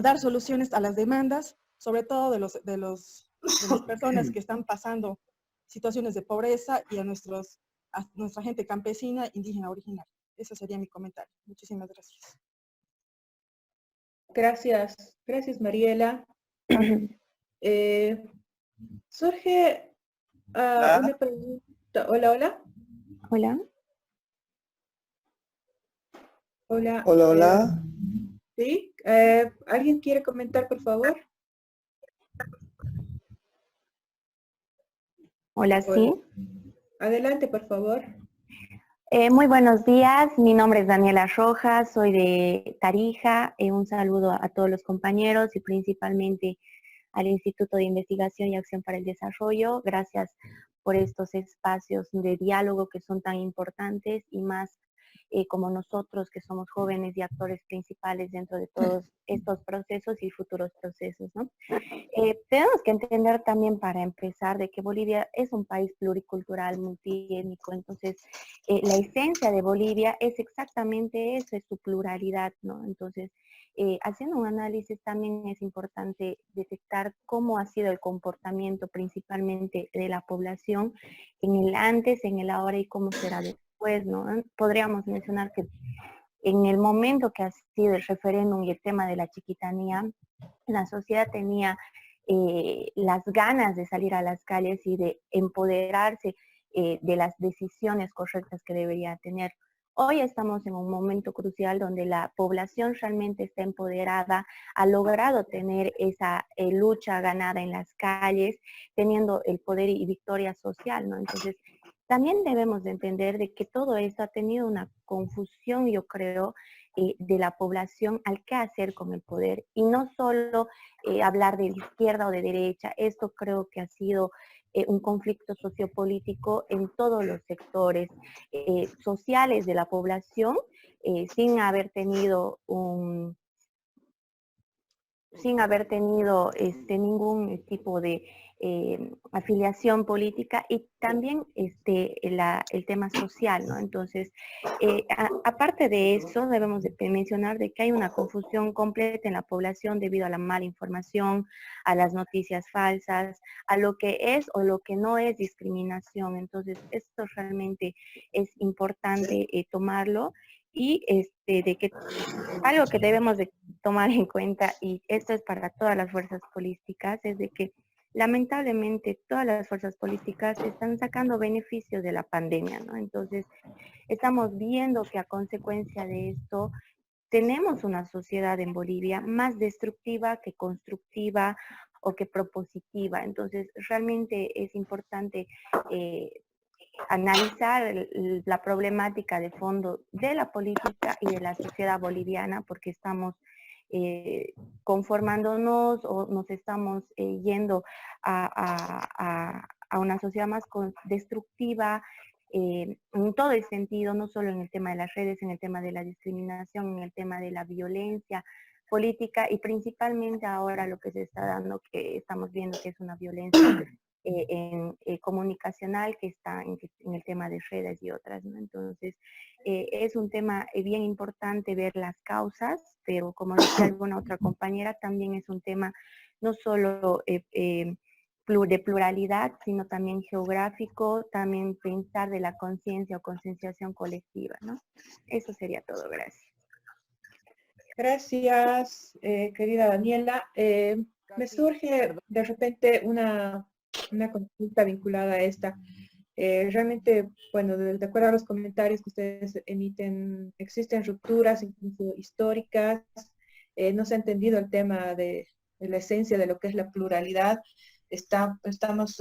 dar soluciones a las demandas, sobre todo de las personas que están pasando situaciones de pobreza y a nuestra gente campesina, indígena originaria. Ese sería mi comentario. Muchísimas gracias. Gracias, Mariela. Surge una pregunta. Hola. Hola. Hola. Hola. ¿Sí? ¿Alguien quiere comentar, por favor? Hola, sí. Adelante, por favor. Muy buenos días, mi nombre es Daniela Rojas, soy de Tarija. Un saludo a todos los compañeros y principalmente al Instituto de Investigación y Acción para el Desarrollo. Gracias por estos espacios de diálogo que son tan importantes y más como nosotros que somos jóvenes y actores principales dentro de todos estos procesos y futuros procesos, ¿no? Tenemos que entender también para empezar de que Bolivia es un país pluricultural, multiétnico, entonces la esencia de Bolivia es exactamente eso, es su pluralidad, ¿no? Entonces, haciendo un análisis también es importante detectar cómo ha sido el comportamiento principalmente de la población en el antes, en el ahora y cómo será después, ¿no? Podríamos mencionar que en el momento que ha sido el referéndum y el tema de la chiquitanía, la sociedad tenía las ganas de salir a las calles y de empoderarse de las decisiones correctas que debería tener. Hoy estamos en un momento crucial donde la población realmente está empoderada, ha logrado tener esa lucha ganada en las calles, teniendo el poder y victoria social, ¿no? Entonces, también debemos de entender de que todo esto ha tenido una confusión, yo creo, de la población al qué hacer con el poder. Y no solo hablar de izquierda o de derecha, esto creo que ha sido un conflicto sociopolítico en todos los sectores sociales de la población, sin haber tenido ningún tipo de afiliación política, y también el tema social, ¿no? Entonces, aparte de eso, debemos de mencionar de que hay una confusión completa en la población debido a la mala información, a las noticias falsas, a lo que es o lo que no es discriminación. Entonces, esto realmente es importante tomarlo, y de que algo que debemos de tomar en cuenta, y esto es para todas las fuerzas políticas, es de que lamentablemente todas las fuerzas políticas están sacando beneficios de la pandemia, ¿no? Entonces, estamos viendo que a consecuencia de esto tenemos una sociedad en Bolivia más destructiva que constructiva o que propositiva. Entonces, realmente es importante analizar la problemática de fondo de la política y de la sociedad boliviana, porque estamos conformándonos o nos estamos yendo a una sociedad más destructiva en todo el sentido, no solo en el tema de las redes, en el tema de la discriminación, en el tema de la violencia política, y principalmente ahora lo que se está dando, que estamos viendo que es una violencia comunicacional, que está en el tema de redes y otras, ¿no? Entonces, es un tema bien importante ver las causas, pero como decía alguna otra compañera, también es un tema no solo de pluralidad, sino también geográfico, también pensar de la conciencia o concienciación colectiva, ¿no? Eso sería todo, gracias. Gracias, querida Daniela. Me surge de repente una consulta vinculada a esta. Realmente, bueno, de acuerdo a los comentarios que ustedes emiten, existen rupturas incluso históricas. No se ha entendido el tema de la esencia de lo que es la pluralidad. Estamos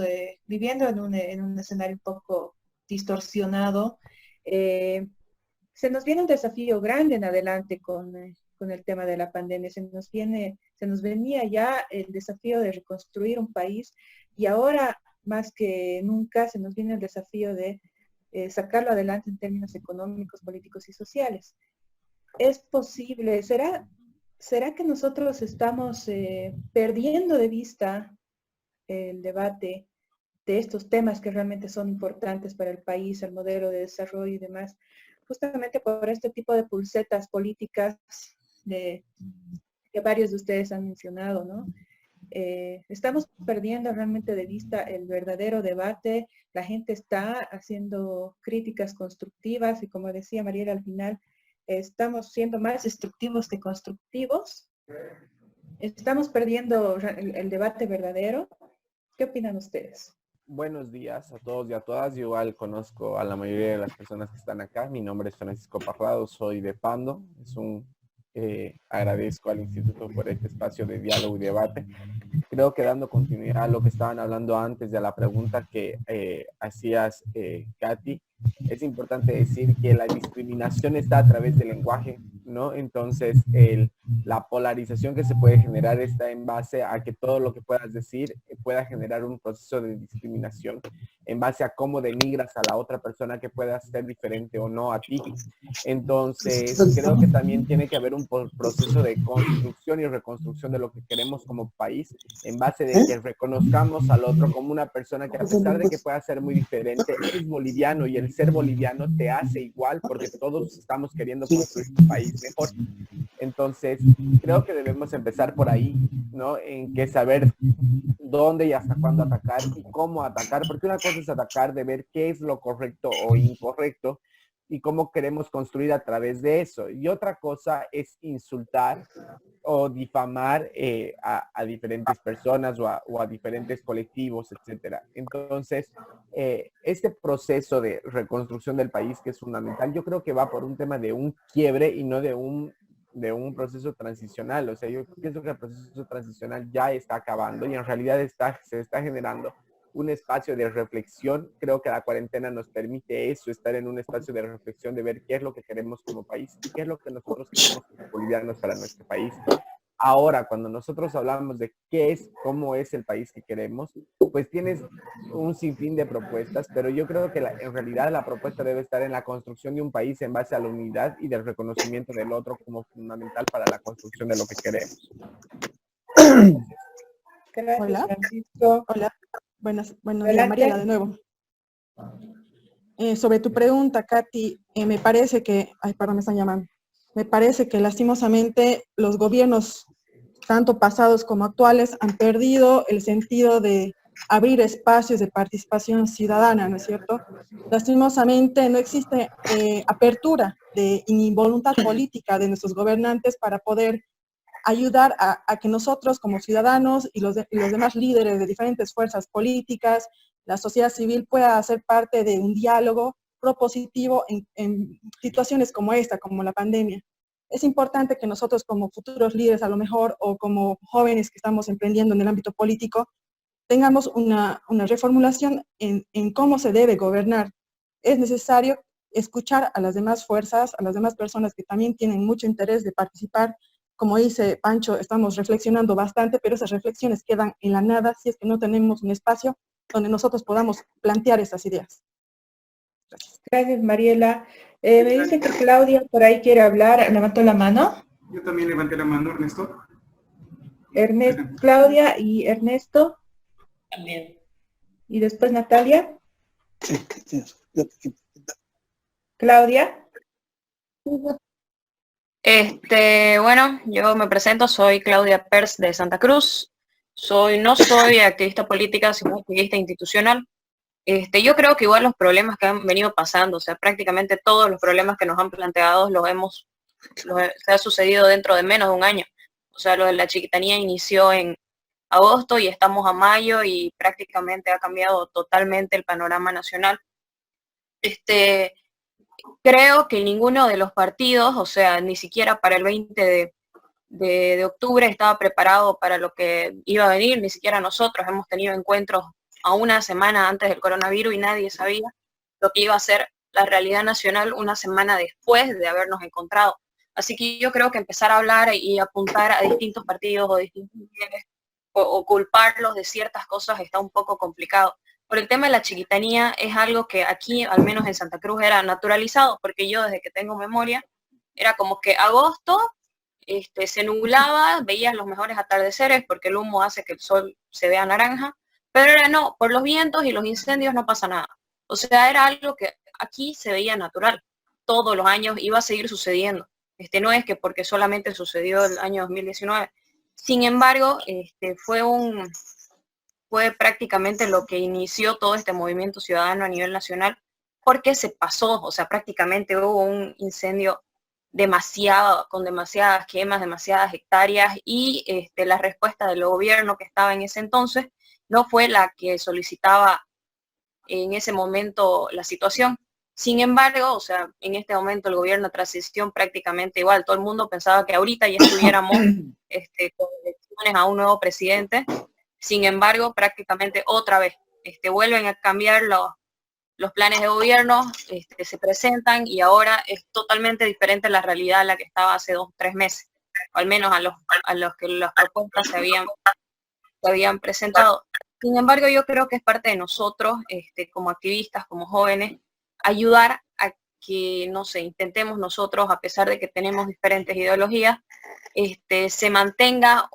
viviendo en un escenario un poco distorsionado. Se nos viene un desafío grande en adelante con el tema de la pandemia. Se nos venía ya el desafío de reconstruir un país, y ahora más que nunca se nos viene el desafío de sacarlo adelante en términos económicos, políticos y sociales. ¿Es posible? ¿Será que nosotros estamos perdiendo de vista el debate de estos temas que realmente son importantes para el país, el modelo de desarrollo y demás, justamente por este tipo de pulsetas políticas que varios de ustedes han mencionado, ¿no? Estamos perdiendo realmente de vista el verdadero debate. La gente está haciendo críticas constructivas y, como decía Mariela al final, estamos siendo más destructivos que constructivos. Estamos perdiendo el debate verdadero. ¿Qué opinan ustedes? Buenos días a todos y a todas. Yo igual conozco a la mayoría de las personas que están acá. Mi nombre es Francisco Parrado, soy de Pando. Agradezco al Instituto por este espacio de diálogo y debate. Creo que dando continuidad a lo que estaban hablando antes de la pregunta que hacías, Katy, es importante decir que la discriminación está a través del lenguaje, ¿no? Entonces, la polarización que se puede generar está en base a que todo lo que puedas decir pueda generar un proceso de discriminación en base a cómo denigras a la otra persona que pueda ser diferente o no a ti. Entonces, creo que también tiene que haber un proceso de construcción y reconstrucción de lo que queremos como país, en base de que reconozcamos al otro como una persona que, a pesar de que pueda ser muy diferente, es boliviano, y el ser boliviano te hace igual, porque todos estamos queriendo construir un país mejor. Entonces, creo que debemos empezar por ahí, ¿no? En que saber dónde y hasta cuándo atacar y cómo atacar, porque una cosa es atacar, de ver qué es lo correcto o incorrecto y cómo queremos construir a través de eso. Y otra cosa es insultar o difamar a diferentes personas o a diferentes colectivos, etcétera. Entonces, este proceso de reconstrucción del país, que es fundamental, yo creo que va por un tema de un quiebre y no de un proceso transicional. O sea, yo pienso que el proceso transicional ya está acabando y en realidad se está generando un espacio de reflexión. Creo que la cuarentena nos permite eso, estar en un espacio de reflexión, de ver qué es lo que queremos como país y qué es lo que nosotros queremos como bolivianos para nuestro país. Ahora, cuando nosotros hablamos de qué es, cómo es el país que queremos, pues tienes un sinfín de propuestas, pero yo creo que en realidad la propuesta debe estar en la construcción de un país en base a la unidad y del reconocimiento del otro como fundamental para la construcción de lo que queremos. Gracias, Hola. Francisco. Hola, buenos días, Adelante. Mariela, de nuevo. Sobre tu pregunta, Katy, me parece que, ay, perdón, me están llamando. Me parece que lastimosamente los gobiernos, tanto pasados como actuales, han perdido el sentido de abrir espacios de participación ciudadana, ¿no es cierto? Lastimosamente no existe apertura ni voluntad política de nuestros gobernantes para poder ayudar a que nosotros como ciudadanos y los demás líderes de diferentes fuerzas políticas, la sociedad civil pueda hacer parte de un diálogo propositivo en situaciones como esta, como la pandemia. Es importante que nosotros como futuros líderes a lo mejor, o como jóvenes que estamos emprendiendo en el ámbito político, tengamos una reformulación en cómo se debe gobernar. Es necesario escuchar a las demás fuerzas, a las demás personas que también tienen mucho interés de participar. Como dice Pancho, estamos reflexionando bastante, pero esas reflexiones quedan en la nada si es que no tenemos un espacio donde nosotros podamos plantear esas ideas. Gracias. Gracias, Mariela. Me dice que Claudia por ahí quiere hablar. ¿Levantó la mano? Yo también levanté la mano, Ernesto. Claudia y Ernesto. También. Y después Natalia. Sí. Claudia. Bueno, yo me presento, soy Claudia Pers de Santa Cruz. No soy activista política, sino activista institucional. Yo creo que igual los problemas que han venido pasando, o sea, prácticamente todos los problemas que nos han planteado se ha sucedido dentro de menos de un año. O sea, lo de la chiquitanía inició en agosto y estamos a mayo y prácticamente ha cambiado totalmente el panorama nacional. Creo que ninguno de los partidos, o sea, ni siquiera para el 20 de octubre estaba preparado para lo que iba a venir, ni siquiera nosotros hemos tenido encuentros a una semana antes del coronavirus y nadie sabía lo que iba a ser la realidad nacional una semana después de habernos encontrado. Así que yo creo que empezar a hablar y apuntar a distintos partidos o distintos líderes o culparlos de ciertas cosas está un poco complicado. Por el tema de la chiquitanía es algo que aquí, al menos en Santa Cruz, era naturalizado, porque yo desde que tengo memoria, era como que agosto, se nublaba, veías los mejores atardeceres porque el humo hace que el sol se vea naranja, pero era no, por los vientos y los incendios no pasa nada. O sea, era algo que aquí se veía natural. Todos los años iba a seguir sucediendo. No es que porque solamente sucedió el año 2019. Sin embargo, fue prácticamente lo que inició todo este movimiento ciudadano a nivel nacional, porque se pasó, o sea, prácticamente hubo un incendio con demasiadas quemas, demasiadas hectáreas, y la respuesta del gobierno que estaba en ese entonces no fue la que solicitaba en ese momento la situación. Sin embargo, o sea, en este momento el gobierno de transición prácticamente igual, todo el mundo pensaba que ahorita ya estuviéramos con elecciones a un nuevo presidente. Sin embargo, prácticamente otra vez vuelven a cambiar los planes de gobierno, se presentan y ahora es totalmente diferente la realidad a la que estaba hace 2 o 3 meses, o al menos a los que las propuestas se habían presentado. Sin embargo, yo creo que es parte de nosotros, como activistas, como jóvenes, ayudar a que, no sé, intentemos nosotros, a pesar de que tenemos diferentes ideologías, se mantenga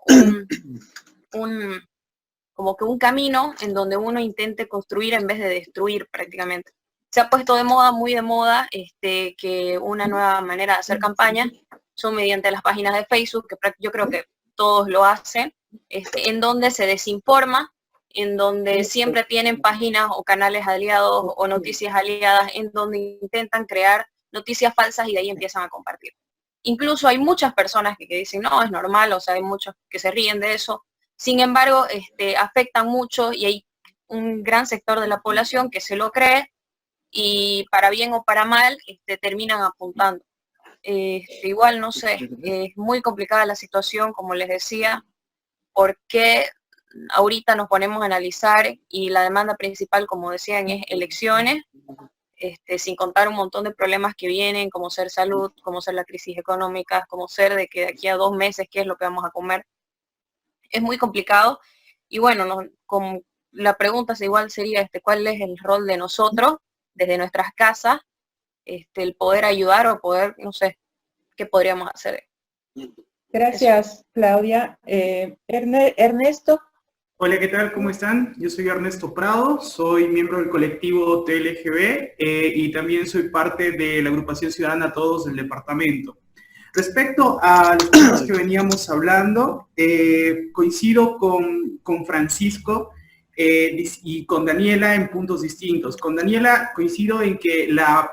como que un camino en donde uno intente construir en vez de destruir prácticamente. Se ha puesto muy de moda, que una nueva manera de hacer campaña son mediante las páginas de Facebook, que yo creo que todos lo hacen, en donde se desinforma, en donde siempre tienen páginas o canales aliados o noticias aliadas, en donde intentan crear noticias falsas y de ahí empiezan a compartir. Incluso hay muchas personas que dicen, no, es normal, o sea, hay muchos que se ríen de eso. Sin embargo, afectan mucho y hay un gran sector de la población que se lo cree y para bien o para mal terminan apuntando. Igual, no sé, es muy complicada la situación, como les decía, porque ahorita nos ponemos a analizar y la demanda principal, como decían, es elecciones, sin contar un montón de problemas que vienen, como ser salud, como ser la crisis económica, como ser de que de aquí a 2 meses qué es lo que vamos a comer. Es muy complicado y bueno, como la pregunta igual sería ¿cuál es el rol de nosotros desde nuestras casas? El poder ayudar o poder, no sé, ¿qué podríamos hacer? Gracias, Claudia. Ernesto. Hola, ¿qué tal? ¿Cómo están? Yo soy Ernesto Prado, soy miembro del colectivo TLGB y también soy parte de la agrupación ciudadana Todos del departamento. Respecto a los temas que veníamos hablando, coincido con Francisco y con Daniela en puntos distintos. Con Daniela coincido en que la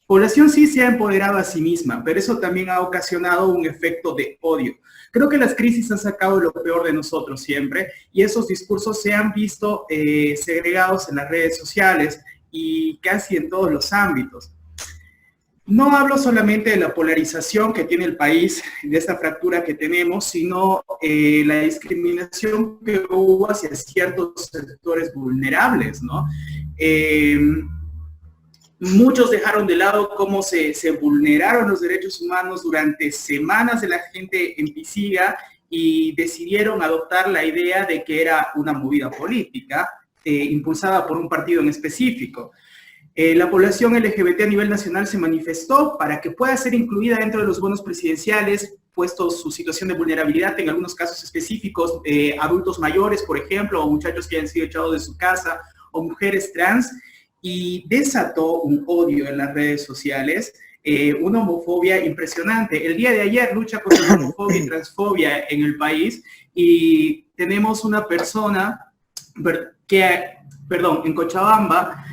población sí se ha empoderado a sí misma, pero eso también ha ocasionado un efecto de odio. Creo que las crisis han sacado lo peor de nosotros siempre y esos discursos se han visto segregados en las redes sociales y casi en todos los ámbitos. No hablo solamente de la polarización que tiene el país, de esta fractura que tenemos, sino la discriminación que hubo hacia ciertos sectores vulnerables, ¿no? Muchos dejaron de lado cómo se vulneraron los derechos humanos durante semanas de la gente en Pisiga y decidieron adoptar la idea de que era una movida política impulsada por un partido en específico. La población LGBT a nivel nacional se manifestó para que pueda ser incluida dentro de los bonos presidenciales, puesto su situación de vulnerabilidad en algunos casos específicos, adultos mayores, por ejemplo, o muchachos que han sido echados de su casa, o mujeres trans, y desató un odio en las redes sociales, una homofobia impresionante. El día de ayer lucha contra la homofobia y transfobia en el país y tenemos una persona en Cochabamba,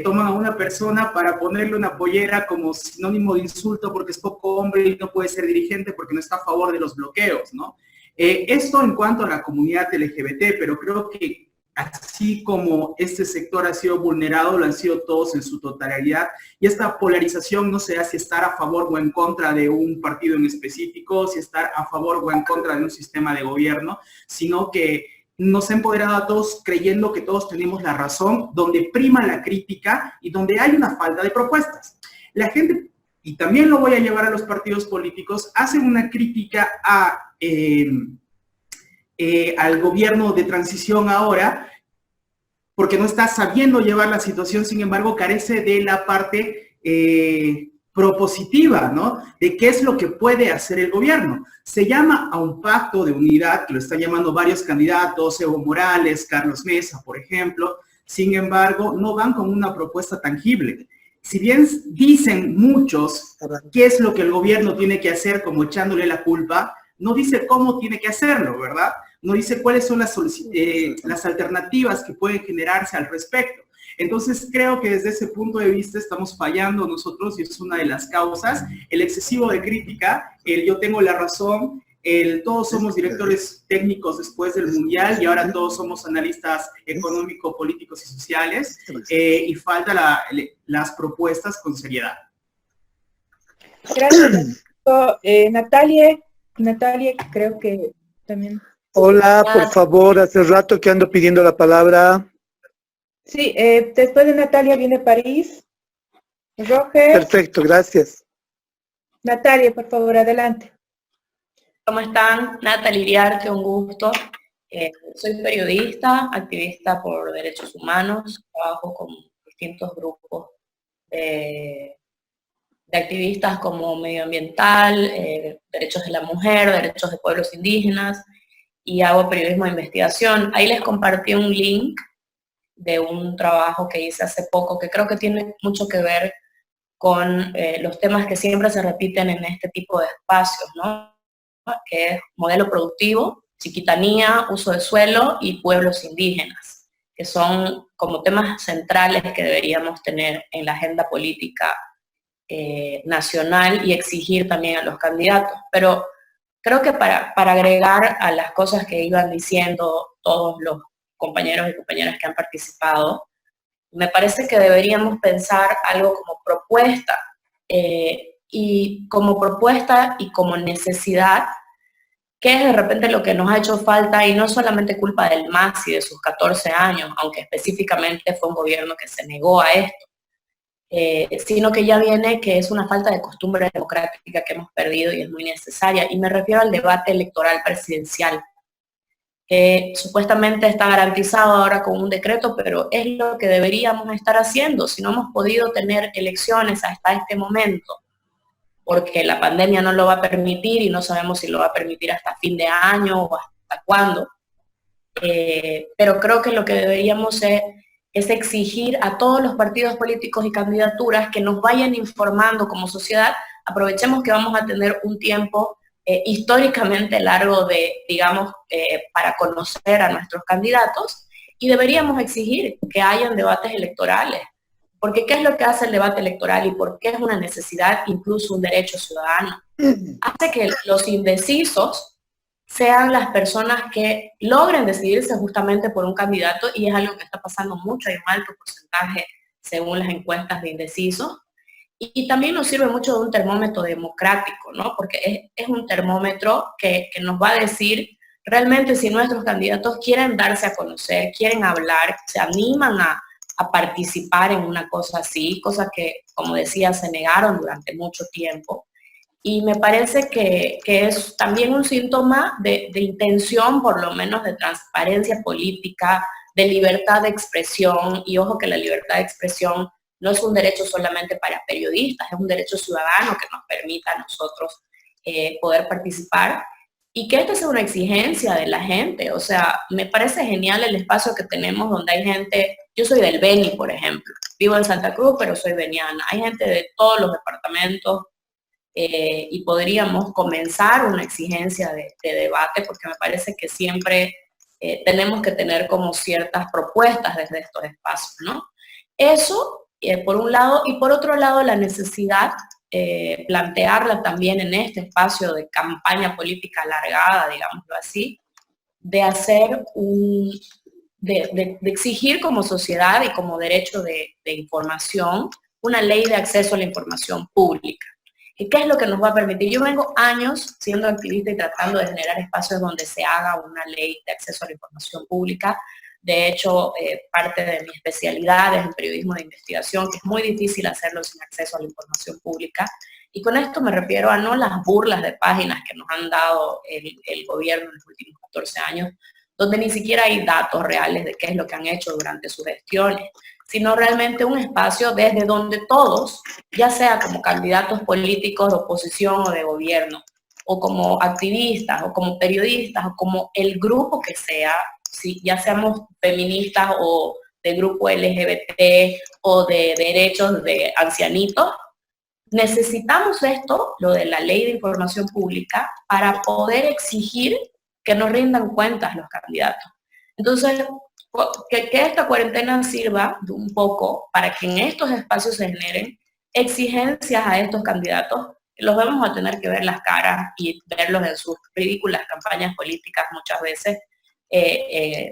toman a una persona para ponerle una pollera como sinónimo de insulto porque es poco hombre y no puede ser dirigente porque no está a favor de los bloqueos, ¿no? Esto en cuanto a la comunidad LGBT, pero creo que así como este sector ha sido vulnerado, lo han sido todos en su totalidad, y esta polarización no se hace estar a favor o en contra de un partido en específico, si estar a favor o en contra de un sistema de gobierno, sino que nos ha empoderado a todos creyendo que todos tenemos la razón, donde prima la crítica y donde hay una falta de propuestas. La gente, y también lo voy a llevar a los partidos políticos, hacen una crítica al gobierno de transición ahora, porque no está sabiendo llevar la situación, sin embargo, carece de la parte propositiva, ¿no? De qué es lo que puede hacer el gobierno. Se llama a un pacto de unidad, que lo están llamando varios candidatos, Evo Morales, Carlos Mesa, por ejemplo, sin embargo, no van con una propuesta tangible. Si bien dicen muchos qué es lo que el gobierno tiene que hacer, como echándole la culpa, no dice cómo tiene que hacerlo, ¿verdad? No dice cuáles son las alternativas que pueden generarse al respecto. Entonces, creo que desde ese punto de vista estamos fallando nosotros y es una de las causas. El excesivo de crítica, el yo tengo la razón, todos somos directores técnicos después del Mundial y ahora todos somos analistas económicos, políticos y sociales, y falta las propuestas con seriedad. Gracias. Natalia, creo que también... Hola, por favor, hace rato que ando pidiendo la palabra. Sí, después de Natalia viene París. Roger. Perfecto, gracias. Natalia, por favor, adelante. ¿Cómo están? Natalia Iriarte, un gusto. Soy periodista, activista por derechos humanos, trabajo con distintos grupos de activistas como medioambiental, derechos de la mujer, derechos de pueblos indígenas, y hago periodismo de investigación. Ahí les compartí un link de un trabajo que hice hace poco, que creo que tiene mucho que ver con los temas que siempre se repiten en este tipo de espacios, ¿no? Que es modelo productivo, chiquitanía, uso de suelo y pueblos indígenas, que son como temas centrales que deberíamos tener en la agenda política nacional y exigir también a los candidatos. Pero creo que para agregar a las cosas que iban diciendo todos los compañeros y compañeras que han participado, me parece que deberíamos pensar algo como propuesta, y como necesidad, qué es de repente lo que nos ha hecho falta, y no solamente culpa del MAS y de sus 14 años, aunque específicamente fue un gobierno que se negó a esto, sino que ya viene que es una falta de costumbre democrática que hemos perdido y es muy necesaria. Y me refiero al debate electoral presidencial, que supuestamente está garantizado ahora con un decreto, pero es lo que deberíamos estar haciendo. Si no hemos podido tener elecciones hasta este momento, porque la pandemia no lo va a permitir y no sabemos si lo va a permitir hasta fin de año o hasta cuándo, pero creo que lo que deberíamos es exigir a todos los partidos políticos y candidaturas que nos vayan informando como sociedad. Aprovechemos que vamos a tener un tiempo históricamente largo digamos, para conocer a nuestros candidatos, y deberíamos exigir que hayan debates electorales. Porque ¿qué es lo que hace el debate electoral y por qué es una necesidad, incluso un derecho ciudadano? Hace que los indecisos sean las personas que logren decidirse justamente por un candidato, y es algo que está pasando mucho, hay un alto porcentaje según las encuestas de indecisos. Y también nos sirve mucho de un termómetro democrático, ¿no? Porque es un termómetro que nos va a decir realmente si nuestros candidatos quieren darse a conocer, quieren hablar, se animan a participar en una cosa así, cosas que, como decía, se negaron durante mucho tiempo. Y me parece que es también un síntoma de intención, por lo menos de transparencia política, de libertad de expresión. Y ojo que la libertad de expresión no es un derecho solamente para periodistas, es un derecho ciudadano que nos permita a nosotros poder participar. Y que esta sea una exigencia de la gente. O sea, me parece genial el espacio que tenemos donde hay gente. Yo soy del Beni, por ejemplo. Vivo en Santa Cruz, pero soy beniana. Hay gente de todos los departamentos y podríamos comenzar una exigencia de debate, porque me parece que siempre tenemos que tener como ciertas propuestas desde estos espacios, ¿no? Eso, por un lado, y por otro lado, la necesidad plantearla también en este espacio de campaña política alargada, digámoslo así, de hacer de exigir como sociedad y como derecho de información una ley de acceso a la información pública. ¿Y qué es lo que nos va a permitir? Yo vengo años siendo activista y tratando de generar espacios donde se haga una ley de acceso a la información pública. De hecho, parte de mi especialidad es en periodismo de investigación, que es muy difícil hacerlo sin acceso a la información pública. Y con esto me refiero a no las burlas de páginas que nos han dado el gobierno en los últimos 14 años, donde ni siquiera hay datos reales de qué es lo que han hecho durante sus gestiones, sino realmente un espacio desde donde todos, ya sea como candidatos políticos de oposición o de gobierno, o como activistas, o como periodistas, o como el grupo que sea, si ya seamos feministas o de grupo LGBT o de derechos de ancianitos, necesitamos esto, lo de la ley de información pública, para poder exigir que nos rindan cuentas los candidatos. Entonces, que esta cuarentena sirva de un poco para que en estos espacios se generen exigencias a estos candidatos. Los vamos a tener que ver las caras y verlos en sus ridículas campañas políticas muchas veces,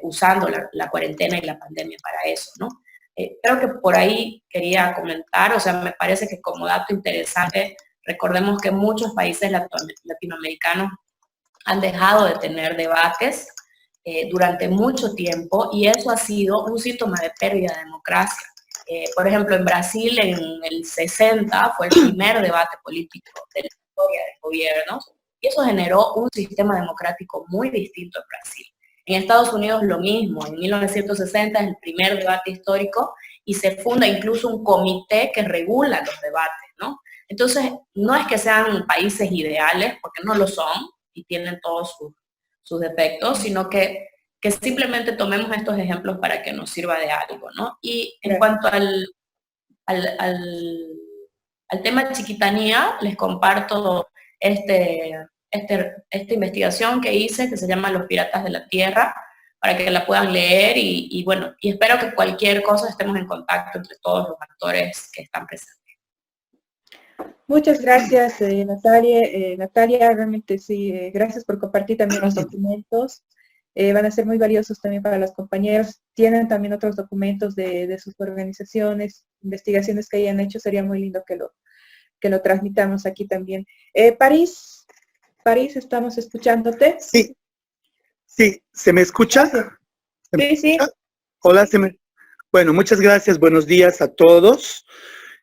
usando la cuarentena y la pandemia para eso, ¿no? Creo que por ahí quería comentar, o sea, me parece que como dato interesante, recordemos que muchos países latinoamericanos han dejado de tener debates durante mucho tiempo, y eso ha sido un síntoma de pérdida de democracia. Por ejemplo, en Brasil en el 60 fue el primer debate político de la historia de gobiernos, y eso generó un sistema democrático muy distinto en Brasil. En Estados Unidos lo mismo, en 1960 es el primer debate histórico y se funda incluso un comité que regula los debates, ¿no? Entonces, no es que sean países ideales, porque no lo son y tienen todos sus defectos, sino que simplemente tomemos estos ejemplos para que nos sirva de algo, ¿no? Y en cuanto al tema de Chiquitanía, les comparto esta investigación que hice, que se llama Los Piratas de la Tierra, para que la puedan leer y bueno, y espero que cualquier cosa estemos en contacto entre todos los actores que están presentes. Muchas gracias, Natalia. Natalia, realmente sí, gracias por compartir también los documentos. Van a ser muy valiosos también para los compañeros. Tienen también otros documentos de sus organizaciones, investigaciones que hayan hecho. Sería muy lindo que lo transmitamos aquí también. París. París, estamos escuchándote. Sí, sí, ¿se me escucha? Sí. Hola, bueno, muchas gracias, buenos días a todos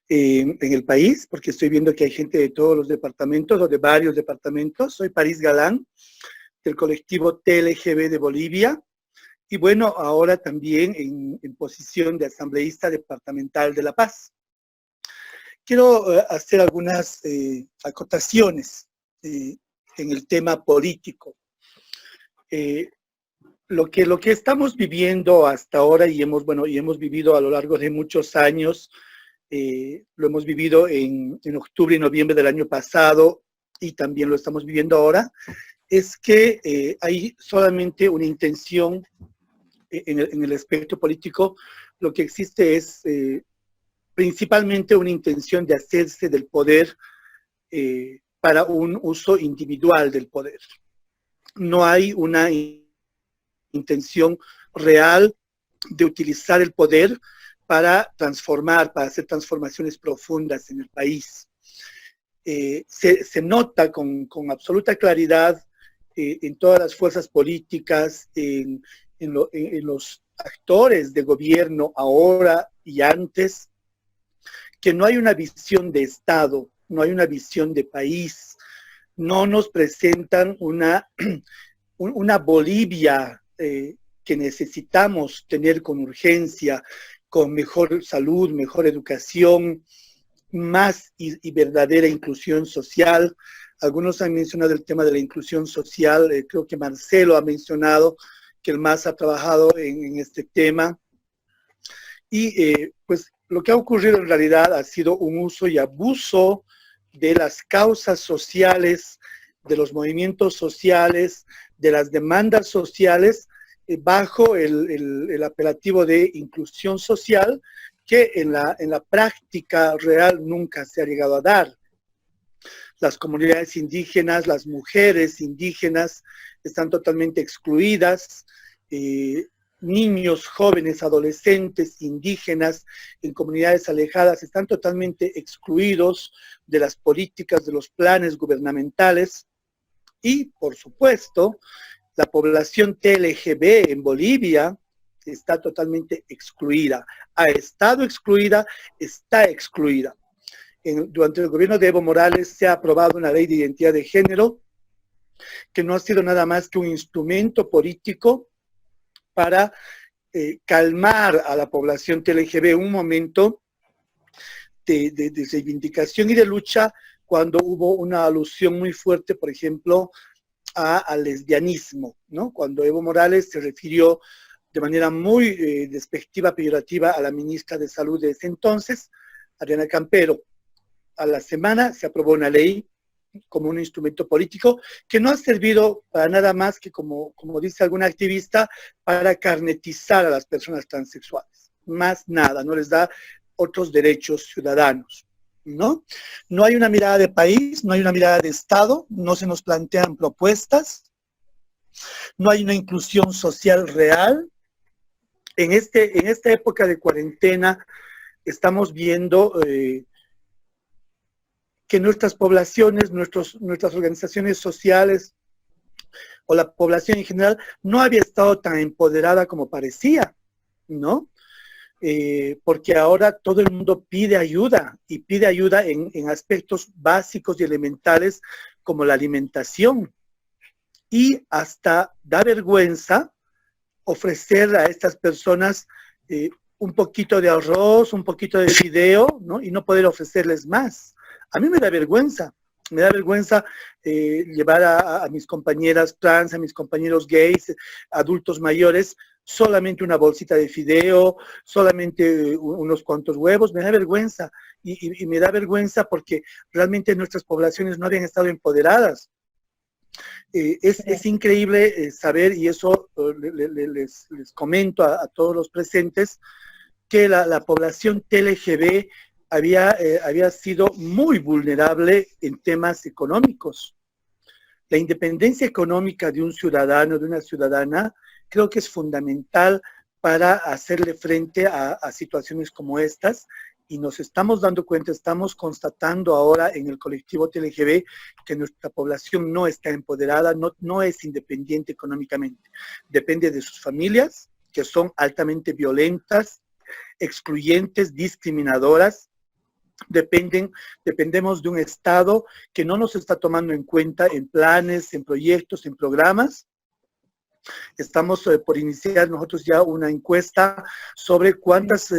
en el país, porque estoy viendo que hay gente de todos los departamentos o de varios departamentos. Soy París Galán, del colectivo TLGB de Bolivia, y bueno, ahora también en posición de asambleísta departamental de La Paz. Quiero hacer algunas acotaciones en el tema político. Lo que estamos viviendo hasta ahora y hemos vivido a lo largo de muchos años, lo hemos vivido en octubre y noviembre del año pasado y también lo estamos viviendo ahora, es que hay solamente una intención en el aspecto político. Lo que existe es principalmente una intención de hacerse del poder para un uso individual del poder. No hay una intención real de utilizar el poder para transformar, para hacer transformaciones profundas en el país. Se nota con absoluta claridad en todas las fuerzas políticas, en los actores de gobierno ahora y antes, que no hay una visión de Estado, no hay una visión de país, no nos presentan una Bolivia que necesitamos tener con urgencia, con mejor salud, mejor educación, más y verdadera inclusión social. Algunos han mencionado el tema de la inclusión social, creo que Marcelo ha mencionado que el MAS ha trabajado en este tema. Y pues lo que ha ocurrido en realidad ha sido un uso y abuso de las causas sociales, de los movimientos sociales, de las demandas sociales, bajo el apelativo de inclusión social, que en la práctica real nunca se ha llegado a dar. Las comunidades indígenas, las mujeres indígenas están totalmente excluidas, niños, jóvenes, adolescentes, indígenas en comunidades alejadas están totalmente excluidos de las políticas, de los planes gubernamentales y, por supuesto, la población TLGB en Bolivia está totalmente excluida. Ha estado excluida, está excluida. Durante el gobierno de Evo Morales se ha aprobado una ley de identidad de género que no ha sido nada más que un instrumento político para calmar a la población TLGB en un momento de reivindicación y de lucha, cuando hubo una alusión muy fuerte, por ejemplo, al lesbianismo, ¿no? Cuando Evo Morales se refirió de manera muy despectiva, peyorativa, a la ministra de Salud de ese entonces, Adriana Campero. A la semana se aprobó una ley como un instrumento político que no ha servido para nada más que, como dice alguna activista, para carnetizar a las personas transexuales. Más nada, no les da otros derechos ciudadanos, ¿no? No hay una mirada de país, no hay una mirada de Estado, no se nos plantean propuestas, no hay una inclusión social real. En esta época de cuarentena estamos viendo que nuestras poblaciones, nuestras organizaciones sociales o la población en general no había estado tan empoderada como parecía, ¿no? Porque ahora todo el mundo pide ayuda y pide ayuda en aspectos básicos y elementales como la alimentación, y hasta da vergüenza ofrecer a estas personas un poquito de arroz, un poquito de fideo, ¿no? Y no poder ofrecerles más. A mí me da vergüenza llevar a mis compañeras trans, a mis compañeros gays, adultos mayores, solamente una bolsita de fideo, solamente unos cuantos huevos. Me da vergüenza, y me da vergüenza porque realmente nuestras poblaciones no habían estado empoderadas. Es increíble saber, y eso les comento a todos los presentes, que la población TLGB había sido muy vulnerable en temas económicos. La independencia económica de un ciudadano, de una ciudadana, creo que es fundamental para hacerle frente a situaciones como estas y nos estamos dando cuenta, estamos constatando ahora en el colectivo TLGB que nuestra población no está empoderada, no es independiente económicamente. Depende de sus familias, que son altamente violentas, excluyentes, discriminadoras. Dependemos de un Estado que no nos está tomando en cuenta en planes, en proyectos, en programas. Estamos por iniciar nosotros ya una encuesta sobre cuántos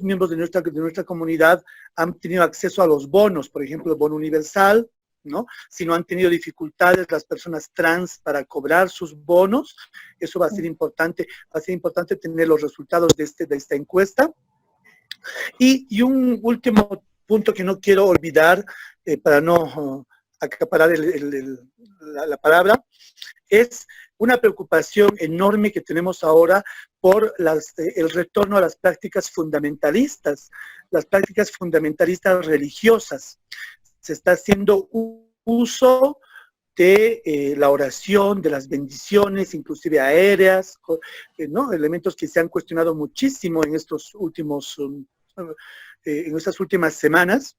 miembros de nuestra comunidad han tenido acceso a los bonos, por ejemplo, el bono universal, ¿no? Si no han tenido dificultades las personas trans para cobrar sus bonos, eso va a ser importante tener los resultados de esta encuesta. Y un último punto que no quiero olvidar, para no acaparar la palabra, es una preocupación enorme que tenemos ahora por el retorno a las prácticas fundamentalistas religiosas. Se está haciendo uso de la oración, de las bendiciones, inclusive aéreas, ¿no? Elementos que se han cuestionado muchísimo en estas últimas semanas.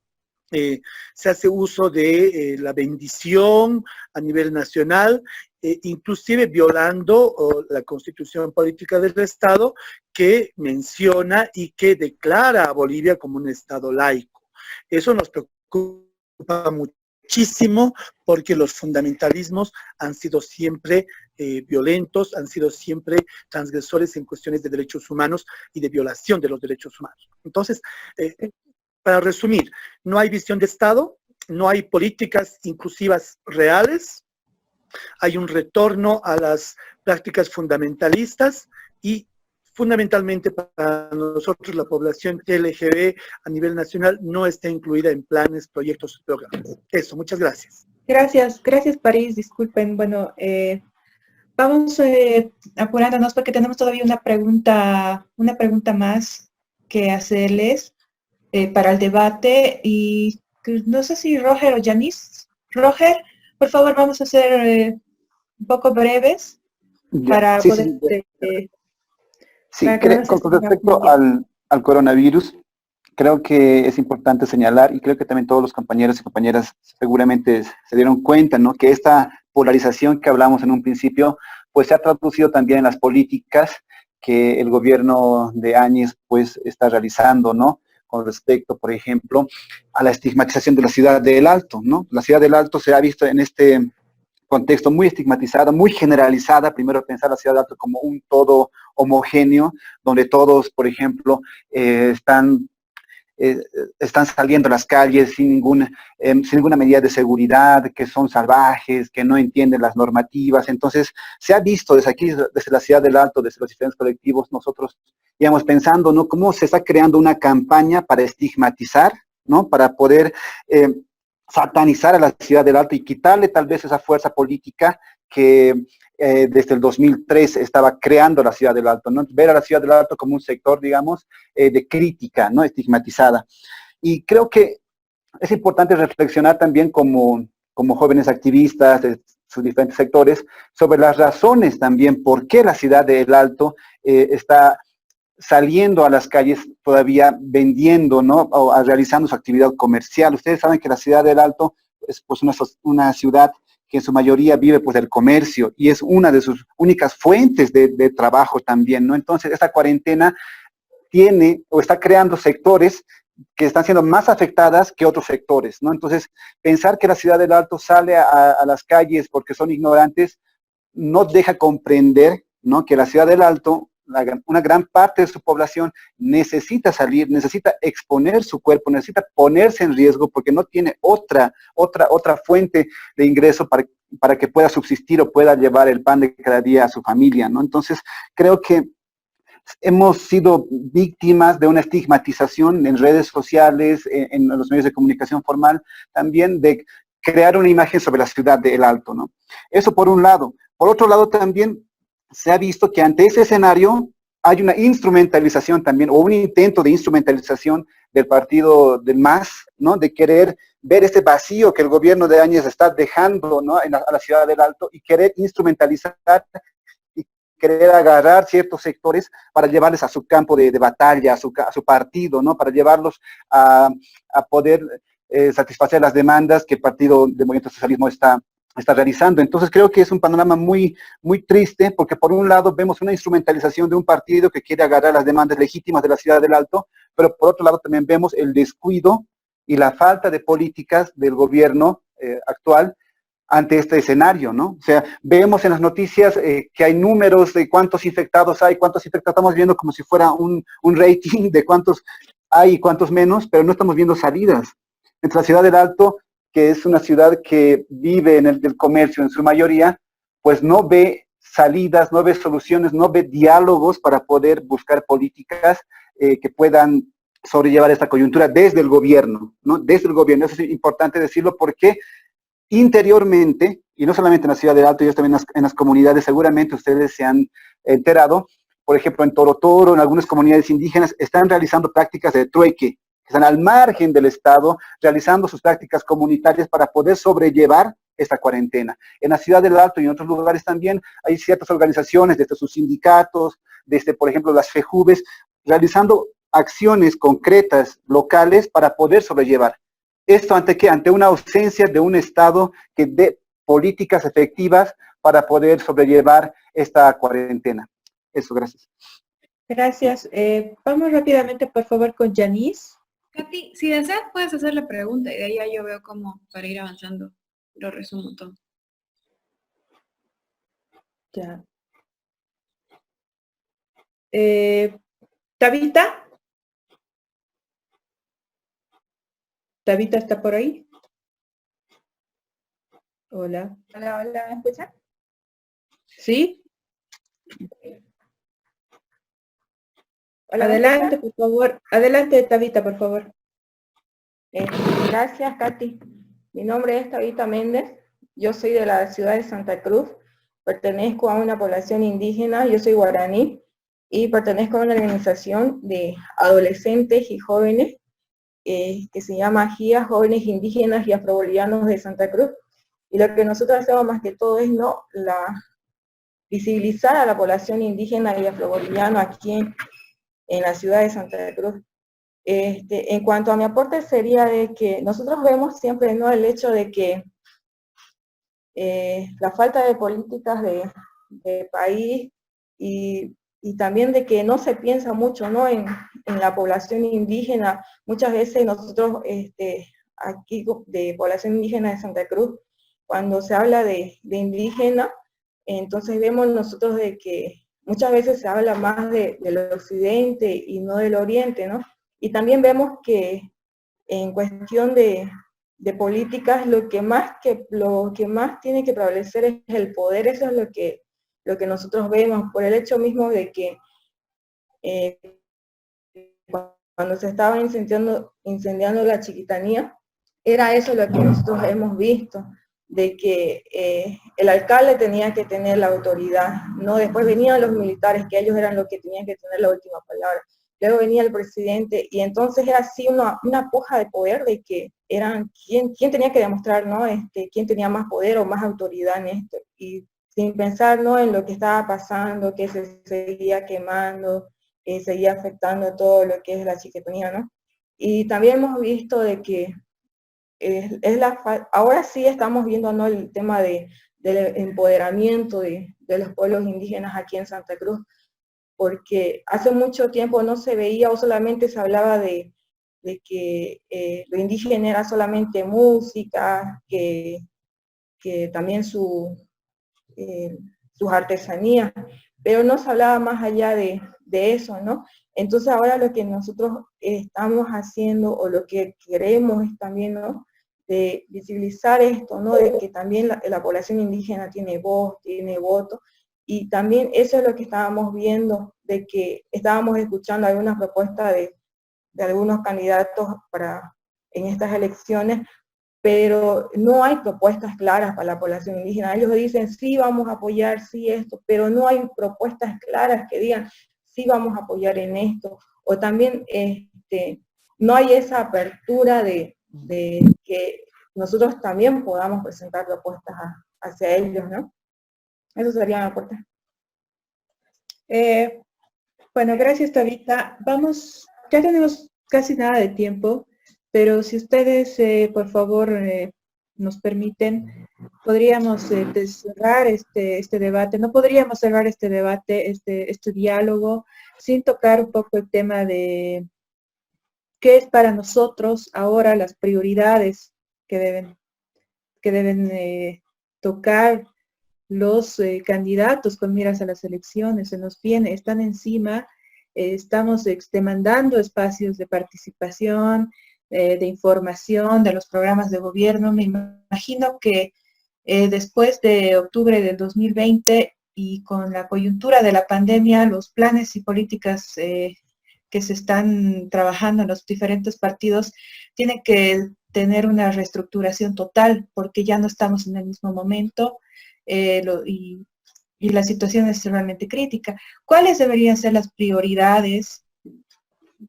Se hace uso de la bendición a nivel nacional, inclusive violando la Constitución Política del Estado, que menciona y que declara a Bolivia como un Estado laico. Eso nos preocupa muchísimo porque los fundamentalismos han sido siempre violentos, han sido siempre transgresores en cuestiones de derechos humanos y de violación de los derechos humanos. Entonces, para resumir, no hay visión de Estado, no hay políticas inclusivas reales, hay un retorno a las prácticas fundamentalistas y fundamentalmente para nosotros la población LGB a nivel nacional no está incluida en planes, proyectos y programas. Eso, muchas gracias. Gracias, París, disculpen. Bueno, vamos apurándonos porque tenemos todavía una pregunta más que hacerles para el debate y no sé si Roger o Janice. Roger, por favor, vamos a ser un poco breves para poder... Sí, con respecto al coronavirus, creo que es importante señalar, y creo que también todos los compañeros y compañeras seguramente se dieron cuenta, ¿no?, que esta polarización que hablamos en un principio, pues se ha traducido también en las políticas que el gobierno de Áñez pues está realizando, ¿no?, con respecto, por ejemplo, a la estigmatización de la ciudad del Alto, ¿no? La ciudad del Alto se ha visto en este contexto muy estigmatizada, muy generalizada. Primero pensar la ciudad del Alto como un todo homogéneo, donde todos, por ejemplo, están saliendo a las calles sin ninguna medida de seguridad, que son salvajes, que no entienden las normativas. Entonces, se ha visto desde aquí, desde la ciudad del Alto, desde los diferentes colectivos, nosotros íbamos pensando, ¿no?, cómo se está creando una campaña para estigmatizar, ¿no?, para poder satanizar a la ciudad del Alto y quitarle tal vez esa fuerza política que desde el 2003 estaba creando la ciudad del Alto, ¿no? Ver a la ciudad del Alto como un sector, digamos, de crítica, ¿no?, estigmatizada. Y creo que es importante reflexionar también como jóvenes activistas de sus diferentes sectores sobre las razones también por qué la ciudad del Alto está saliendo a las calles todavía vendiendo, ¿no?, o realizando su actividad comercial. Ustedes saben que la ciudad del Alto es pues una ciudad que en su mayoría vive pues del comercio y es una de sus únicas fuentes de trabajo también, ¿no? Entonces, esta cuarentena tiene o está creando sectores que están siendo más afectadas que otros sectores, ¿no? Entonces, pensar que la ciudad del Alto sale a las calles porque son ignorantes no deja comprender, ¿no?, que la ciudad del Alto, una gran parte de su población necesita salir, necesita exponer su cuerpo, necesita ponerse en riesgo porque no tiene otra fuente de ingreso para que pueda subsistir o pueda llevar el pan de cada día a su familia, ¿no? Entonces, creo que hemos sido víctimas de una estigmatización en redes sociales, en los medios de comunicación formal, también de crear una imagen sobre la ciudad del Alto, ¿no? Eso por un lado. Por otro lado, también se ha visto que ante ese escenario hay una instrumentalización también, o un intento de instrumentalización del partido del MAS, ¿no?, de querer ver este vacío que el gobierno de Áñez está dejando, ¿no?, a la ciudad del Alto y querer instrumentalizar y querer agarrar ciertos sectores para llevarles a su campo de batalla, a su partido, ¿no? Para llevarlos a poder satisfacer las demandas que el Partido del Movimiento Socialismo está realizando. Entonces creo que es un panorama muy, muy triste, porque por un lado vemos una instrumentalización de un partido que quiere agarrar las demandas legítimas de la ciudad del Alto, pero por otro lado también vemos el descuido y la falta de políticas del gobierno actual ante este escenario, ¿no? O sea, vemos en las noticias que hay números de cuántos infectados hay, cuántos infectados, estamos viendo como si fuera un rating de cuántos hay y cuántos menos, pero no estamos viendo salidas. Entre la ciudad del Alto, que es una ciudad que vive en el del comercio en su mayoría, pues no ve salidas, no ve soluciones, no ve diálogos para poder buscar políticas que puedan sobrellevar esta coyuntura desde el gobierno, ¿no? Desde el gobierno, eso es importante decirlo porque interiormente, y no solamente en la ciudad del Alto, ellos también en las comunidades, seguramente ustedes se han enterado, por ejemplo en Toro Toro, en algunas comunidades indígenas, están realizando prácticas de trueque, que están al margen del Estado, realizando sus prácticas comunitarias para poder sobrellevar esta cuarentena. En la ciudad del Alto y en otros lugares también hay ciertas organizaciones, desde sus sindicatos, desde, por ejemplo, las FEJUVES, realizando acciones concretas, locales, para poder sobrellevar. ¿Esto ante qué? Ante una ausencia de un Estado que dé políticas efectivas para poder sobrellevar esta cuarentena. Eso, gracias. Gracias. Vamos rápidamente, por favor, con Yanis. Katy, si deseas puedes hacer la pregunta y de ahí ya yo veo cómo para ir avanzando. Lo resumo todo. Ya. ¿Tabita? ¿Tabita está por ahí? Hola. Hola, hola, ¿me escuchan? ¿Sí? Hola, Adelante, por favor. Adelante, Tabita, por favor. Gracias, Katy. Mi nombre es Tabita Méndez. Yo soy de la ciudad de Santa Cruz. Pertenezco a una población indígena. Yo soy guaraní y pertenezco a una organización de adolescentes y jóvenes que se llama GIA, Jóvenes Indígenas y Afrobolivianos de Santa Cruz. Y lo que nosotros hacemos más que todo es visibilizar a la población indígena y afroboliviana aquí en la ciudad de Santa Cruz. En cuanto a mi aporte sería de que nosotros vemos siempre, ¿no?, el hecho de que la falta de políticas de país y también de que no se piensa mucho, ¿no?, en la población indígena. Muchas veces nosotros aquí de población indígena de Santa Cruz, cuando se habla de indígena, entonces vemos nosotros de que muchas veces se habla más del occidente y no del oriente, ¿no? Y también vemos que en cuestión de políticas lo que más tiene que prevalecer es el poder. Eso es lo que nosotros vemos, por el hecho mismo de que cuando se estaba incendiando la Chiquitanía, era eso lo que nosotros hemos visto, de que el alcalde tenía que tener la autoridad, ¿no? Después venían los militares, que ellos eran los que tenían que tener la última palabra. Luego venía el presidente, y entonces era así una puja de poder de que eran quién tenía que demostrar, ¿no?, quién tenía más poder o más autoridad en esto, y sin pensar, ¿no?, en lo que estaba pasando, que se seguía quemando, que seguía afectando todo lo que es la Chiquitanía, ¿no? Y también hemos visto de que ahora sí estamos viendo, ¿no?, el tema del empoderamiento de los pueblos indígenas aquí en Santa Cruz, porque hace mucho tiempo no se veía o solamente se hablaba de que lo indígena era solamente música, que también sus artesanías, pero no se hablaba más allá de eso, ¿no? Entonces ahora lo que nosotros estamos haciendo, o lo que queremos es también, ¿no?, de visibilizar esto, ¿no?, de que también la población indígena tiene voz, tiene voto, y también eso es lo que estábamos viendo, de que estábamos escuchando algunas propuestas de algunos candidatos en estas elecciones, pero no hay propuestas claras para la población indígena. Ellos dicen, sí, vamos a apoyar, sí, esto, pero no hay propuestas claras que digan, sí, vamos a apoyar en esto, o también no hay esa apertura de que nosotros también podamos presentar propuestas hacia ellos, ¿no? Eso sería mi aporte. Bueno, gracias, Tabita. Vamos, ya tenemos casi nada de tiempo, pero si ustedes, por favor, nos permiten, podríamos cerrar este debate. No podríamos cerrar este debate, este diálogo, sin tocar un poco el tema de qué es para nosotros ahora las prioridades que deben tocar los candidatos con miras a las elecciones. Se nos viene, están encima, estamos demandando espacios de participación, de información, de los programas de gobierno. Me imagino que después de octubre del 2020 y con la coyuntura de la pandemia, los planes y políticas que se están trabajando en los diferentes partidos tienen que tener una reestructuración total, porque ya no estamos en el mismo momento y la situación es realmente crítica. ¿Cuáles deberían ser las prioridades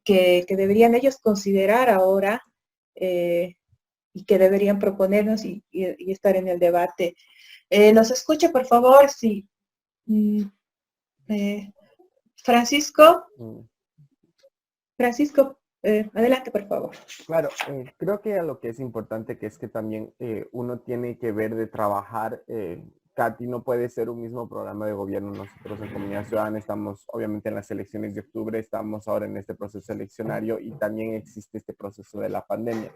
que deberían ellos considerar ahora y que deberían proponernos y estar en el debate? Los escucho, por favor, sí. Francisco, adelante, por favor. Claro, creo que lo que es importante que es que también uno tiene que ver de trabajar, Katy, no puede ser un mismo programa de gobierno. Nosotros en Comunidad Ciudadana estamos obviamente en las elecciones de octubre, estamos ahora en este proceso eleccionario y también existe este proceso de la pandemia.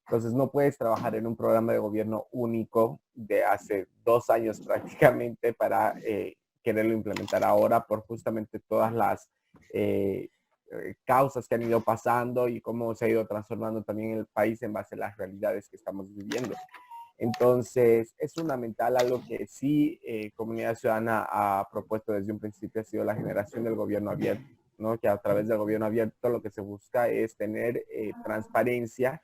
Entonces no puedes trabajar en un programa de gobierno único de hace 2 años prácticamente para quererlo implementar ahora por justamente todas las causas que han ido pasando y cómo se ha ido transformando también el país en base a las realidades que estamos viviendo. Entonces, es fundamental algo que sí Comunidad Ciudadana ha propuesto desde un principio, ha sido la generación del gobierno abierto, ¿no? Que a través del gobierno abierto lo que se busca es tener transparencia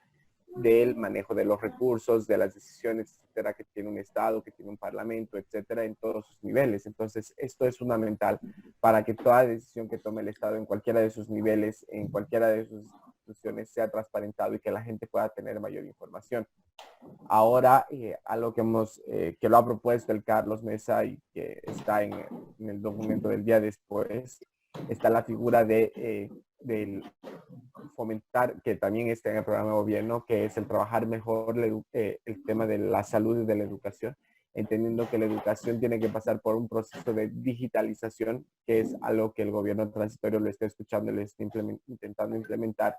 del manejo de los recursos, de las decisiones, etcétera, que tiene un Estado, que tiene un Parlamento, etcétera, en todos sus niveles. Entonces, esto es fundamental para que toda decisión que tome el Estado en cualquiera de sus niveles, en cualquiera de sus instituciones, sea transparentado y que la gente pueda tener mayor información. Ahora, algo que lo ha propuesto el Carlos Mesa y que está en el documento del día después, está la figura del fomentar, que también está en el programa de gobierno, que es el trabajar mejor el tema de la salud y de la educación, entendiendo que la educación tiene que pasar por un proceso de digitalización, que es algo que el gobierno transitorio lo está escuchando y lo está intentando implementar.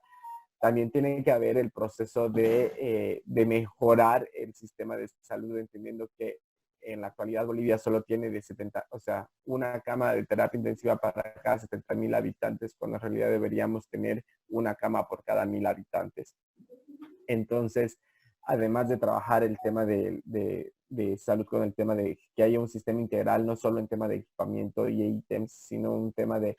También tiene que haber el proceso de mejorar el sistema de salud, entendiendo que en la actualidad Bolivia solo tiene una cama de terapia intensiva para cada 70,000 habitantes, cuando en realidad deberíamos tener una cama por cada 1,000 habitantes. Entonces, además de trabajar el tema de salud con el tema de que haya un sistema integral, no solo en tema de equipamiento y ítems, sino un tema de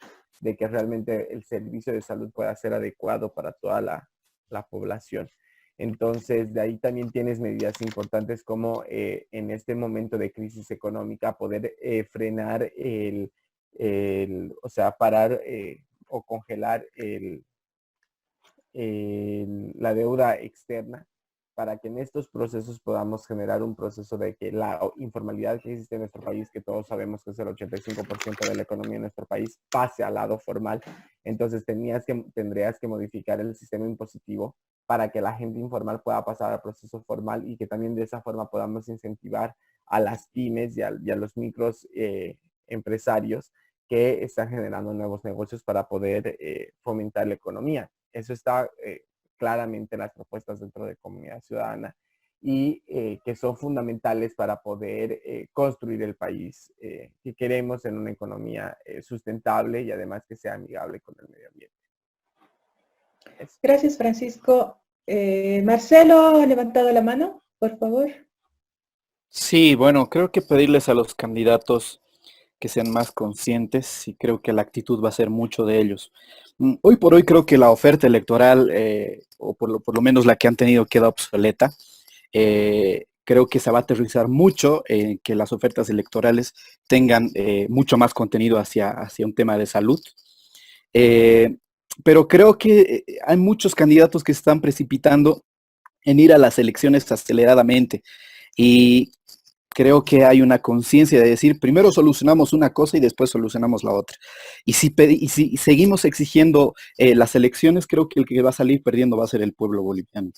que realmente el servicio de salud pueda ser adecuado para toda la población. Entonces, de ahí también tienes medidas importantes como en este momento de crisis económica poder frenar parar o congelar la deuda externa para que en estos procesos podamos generar un proceso de que la informalidad que existe en nuestro país, que todos sabemos que es el 85% de la economía de nuestro país, pase al lado formal. Entonces tendrías que modificar el sistema impositivo para que la gente informal pueda pasar al proceso formal y que también de esa forma podamos incentivar a las pymes y a los micros empresarios que están generando nuevos negocios para poder fomentar la economía. Eso está claramente en las propuestas dentro de Comunidad Ciudadana y que son fundamentales para poder construir el país que queremos en una economía sustentable y además que sea amigable con el medio ambiente. Gracias, Francisco. Marcelo ha levantado la mano, por favor. Sí, bueno, creo que pedirles a los candidatos que sean más conscientes y creo que la actitud va a ser mucho de ellos. Hoy por hoy creo que la oferta electoral, o por lo menos la que han tenido, queda obsoleta. Creo que se va a aterrizar mucho en que las ofertas electorales tengan mucho más contenido hacia un tema de salud. Pero creo que hay muchos candidatos que se están precipitando en ir a las elecciones aceleradamente. Y creo que hay una conciencia de decir, primero solucionamos una cosa y después solucionamos la otra. Y si seguimos exigiendo las elecciones, creo que el que va a salir perdiendo va a ser el pueblo boliviano.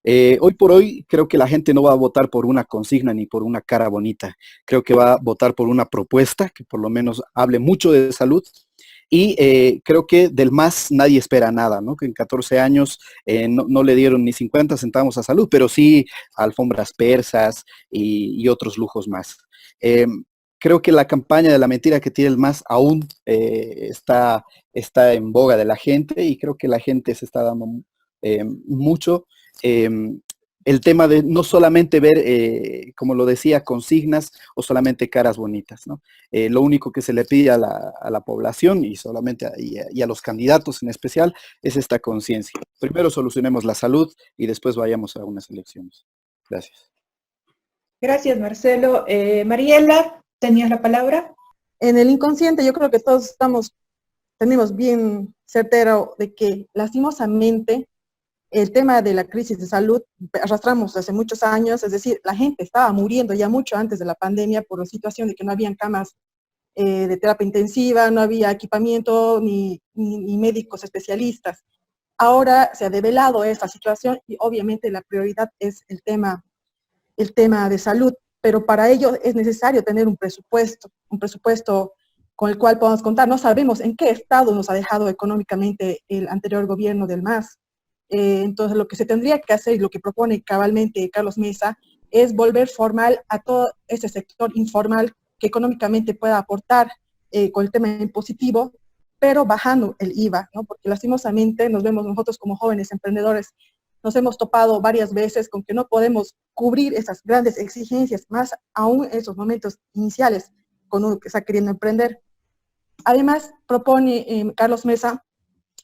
Hoy por hoy creo que la gente no va a votar por una consigna ni por una cara bonita. Creo que va a votar por una propuesta que por lo menos hable mucho de salud. Y creo que del MAS nadie espera nada, ¿no? Que en 14 años no le dieron ni 50 centavos a salud, pero sí alfombras persas y otros lujos más. Creo que la campaña de la mentira que tiene el MAS aún está en boga de la gente y creo que la gente se está dando mucho el tema de no solamente ver, como lo decía, consignas o solamente caras bonitas, ¿no? Lo único que se le pide a la población y solamente y a los candidatos en especial es esta conciencia. Primero solucionemos la salud y después vayamos a unas elecciones. Gracias. Gracias, Marcelo. Mariela, ¿tenías la palabra? En el inconsciente yo creo que todos tenemos bien certero de que lastimosamente el tema de la crisis de salud arrastramos hace muchos años, es decir, la gente estaba muriendo ya mucho antes de la pandemia por la situación de que no habían camas de terapia intensiva, no había equipamiento ni médicos especialistas. Ahora se ha develado esta situación y obviamente la prioridad es el tema de salud, pero para ello es necesario tener un presupuesto con el cual podamos contar. No sabemos en qué estado nos ha dejado económicamente el anterior gobierno del MAS. Entonces, lo que se tendría que hacer y lo que propone cabalmente Carlos Mesa es volver formal a todo ese sector informal que económicamente pueda aportar con el tema impositivo, pero bajando el IVA, ¿no? Porque lastimosamente nos vemos nosotros como jóvenes emprendedores, nos hemos topado varias veces con que no podemos cubrir esas grandes exigencias, más aún en esos momentos iniciales con uno que está queriendo emprender. Además, propone Carlos Mesa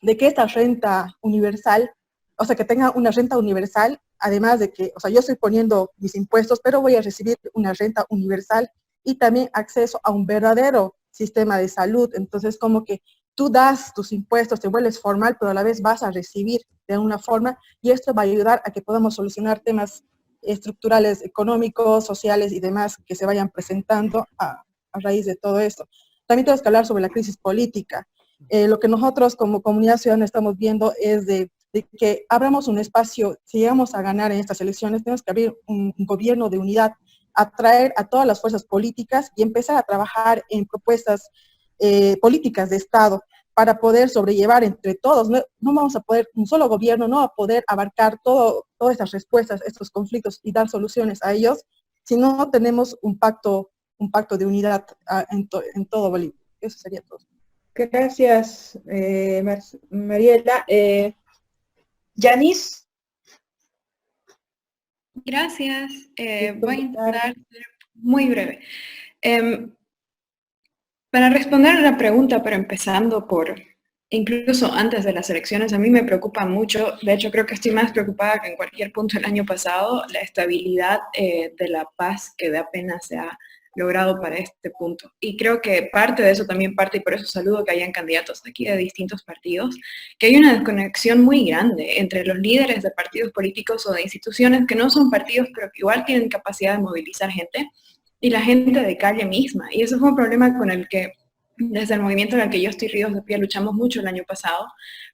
de que esta renta universal, o sea, que tenga una renta universal, además de que, o sea, yo estoy poniendo mis impuestos, pero voy a recibir una renta universal y también acceso a un verdadero sistema de salud. Entonces, como que tú das tus impuestos, te vuelves formal, pero a la vez vas a recibir de alguna forma, y esto va a ayudar a que podamos solucionar temas estructurales, económicos, sociales y demás que se vayan presentando a raíz de todo esto. También tenemos que hablar sobre la crisis política. Lo que nosotros como comunidad ciudadana estamos viendo es de que abramos un espacio, si llegamos a ganar en estas elecciones, tenemos que abrir un gobierno de unidad, atraer a todas las fuerzas políticas y empezar a trabajar en propuestas políticas de Estado para poder sobrellevar entre todos. No vamos a poder, un solo gobierno no va a poder abarcar todas estas respuestas, estos conflictos y dar soluciones a ellos, si no tenemos un pacto de unidad en todo Bolivia. Eso sería todo. Gracias, Mariela. Yanis. Gracias. Voy a intentar ser muy breve. Para responder a la pregunta, pero empezando por, incluso antes de las elecciones, a mí me preocupa mucho, de hecho creo que estoy más preocupada que en cualquier punto del año pasado, la estabilidad de la paz que apenas se ha logrado para este punto. Y creo que parte de eso también parte, y por eso saludo que hayan candidatos de aquí de distintos partidos, que hay una desconexión muy grande entre los líderes de partidos políticos o de instituciones que no son partidos, pero que igual tienen capacidad de movilizar gente, y la gente de calle misma. Y eso fue un problema con el que desde el movimiento en el que yo estoy ríos de pie luchamos mucho el año pasado,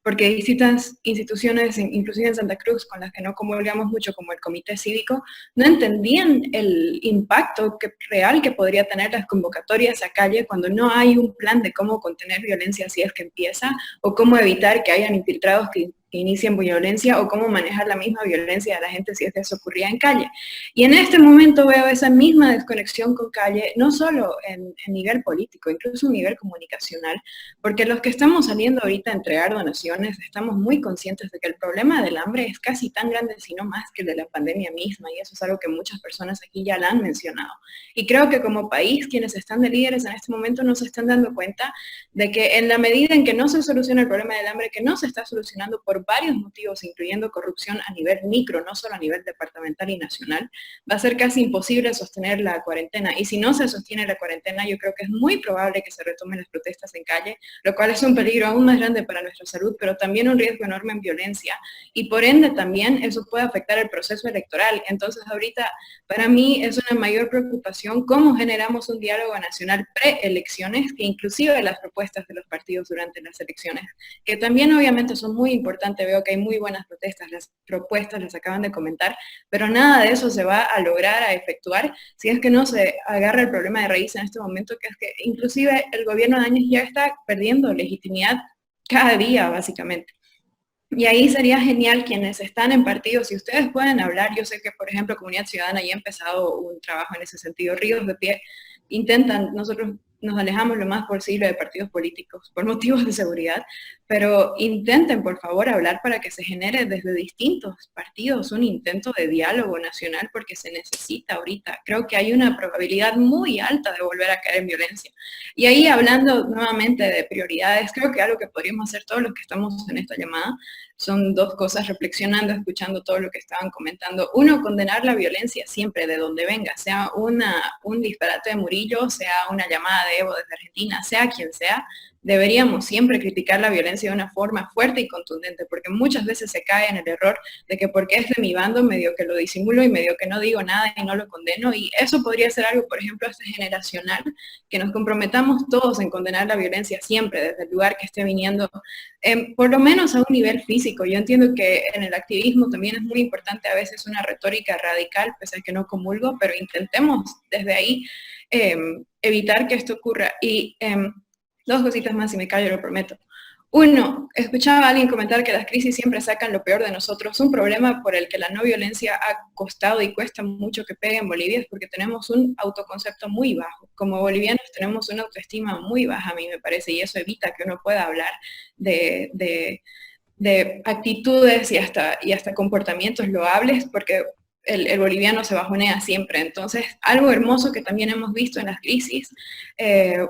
porque distintas instituciones, inclusive en Santa Cruz, con las que no comulgamos mucho, como el Comité Cívico, no entendían el impacto real que podría tener las convocatorias a calle cuando no hay un plan de cómo contener violencia si es que empieza, o cómo evitar que hayan infiltrados que inicien violencia, o cómo manejar la misma violencia de la gente si es que eso ocurría en calle. Y en este momento veo esa misma desconexión con calle, no solo en nivel político, incluso en nivel comunicacional, porque los que estamos saliendo ahorita a entregar donaciones estamos muy conscientes de que el problema del hambre es casi tan grande, si no más, que el de la pandemia misma, y eso es algo que muchas personas aquí ya la han mencionado. Y creo que como país, quienes están de líderes en este momento no se están dando cuenta de que en la medida en que no se soluciona el problema del hambre, que no se está solucionando por por varios motivos, incluyendo corrupción a nivel micro, no solo a nivel departamental y nacional, va a ser casi imposible sostener la cuarentena. Y si no se sostiene la cuarentena, yo creo que es muy probable que se retomen las protestas en calle, lo cual es un peligro aún más grande para nuestra salud, pero también un riesgo enorme en violencia. Y por ende también eso puede afectar el proceso electoral. Entonces ahorita para mí es una mayor preocupación cómo generamos un diálogo nacional pre-elecciones, que inclusive las propuestas de los partidos durante las elecciones, que también obviamente son muy importantes. Veo que hay muy buenas protestas, las propuestas las acaban de comentar, pero nada de eso se va a lograr a efectuar si es que no se agarra el problema de raíz en este momento, que es que inclusive el gobierno de Áñez ya está perdiendo legitimidad cada día, básicamente. Y ahí sería genial quienes están en partidos, si ustedes pueden hablar, yo sé que por ejemplo Comunidad Ciudadana ya ha empezado un trabajo en ese sentido, Ríos de Pie intentan, nosotros nos alejamos lo más posible de partidos políticos por motivos de seguridad, pero intenten por favor hablar para que se genere desde distintos partidos un intento de diálogo nacional, porque se necesita ahorita. Creo que hay una probabilidad muy alta de volver a caer en violencia. Y ahí hablando nuevamente de prioridades, creo que algo que podríamos hacer todos los que estamos en esta llamada son dos cosas, reflexionando, escuchando todo lo que estaban comentando. Uno, condenar la violencia siempre de donde venga, sea un disparate de Murillo, sea una llamada de Evo desde Argentina, sea quien sea. Deberíamos siempre criticar la violencia de una forma fuerte y contundente, porque muchas veces se cae en el error de que porque es de mi bando, medio que lo disimulo y medio que no digo nada y no lo condeno, y eso podría ser algo, por ejemplo, generacional, que nos comprometamos todos en condenar la violencia siempre, desde el lugar que esté viniendo, por lo menos a un nivel físico. Yo entiendo que en el activismo también es muy importante a veces una retórica radical, pese a que no comulgo, pero intentemos desde ahí evitar que esto ocurra. Y dos cositas más y me callo, lo prometo. Uno, escuchaba a alguien comentar que las crisis siempre sacan lo peor de nosotros. Un problema por el que la no violencia ha costado y cuesta mucho que pegue en Bolivia es porque tenemos un autoconcepto muy bajo. Como bolivianos tenemos una autoestima muy baja, a mí me parece, y eso evita que uno pueda hablar de actitudes y hasta comportamientos loables, porque el boliviano se bajonea siempre. Entonces, algo hermoso que también hemos visto en las crisis,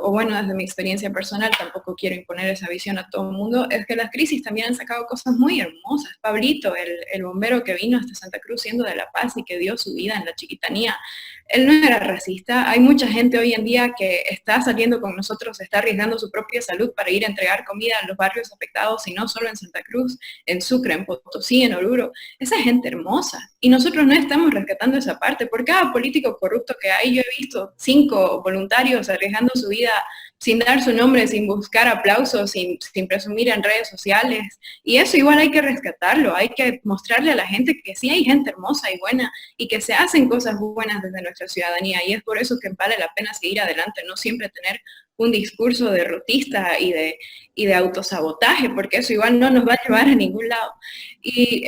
o bueno, desde mi experiencia personal, tampoco quiero imponer esa visión a todo el mundo, es que las crisis también han sacado cosas muy hermosas. Pablito, el bombero que vino hasta Santa Cruz siendo de La Paz y que dio su vida en la Chiquitanía, él no era racista. Hay mucha gente hoy en día que está saliendo con nosotros, está arriesgando su propia salud para ir a entregar comida a los barrios afectados, y no solo en Santa Cruz, en Sucre, en Potosí, en Oruro. Esa gente hermosa. Y nosotros no estamos rescatando esa parte. Por cada político corrupto que hay, yo he visto 5 voluntarios arriesgando su vida sin dar su nombre, sin buscar aplausos, sin presumir en redes sociales. Y eso igual hay que rescatarlo, hay que mostrarle a la gente que sí hay gente hermosa y buena, y que se hacen cosas buenas desde nuestra ciudadanía, y es por eso que vale la pena seguir adelante, no siempre tener un discurso derrotista y de autosabotaje, porque eso igual no nos va a llevar a ningún lado. Y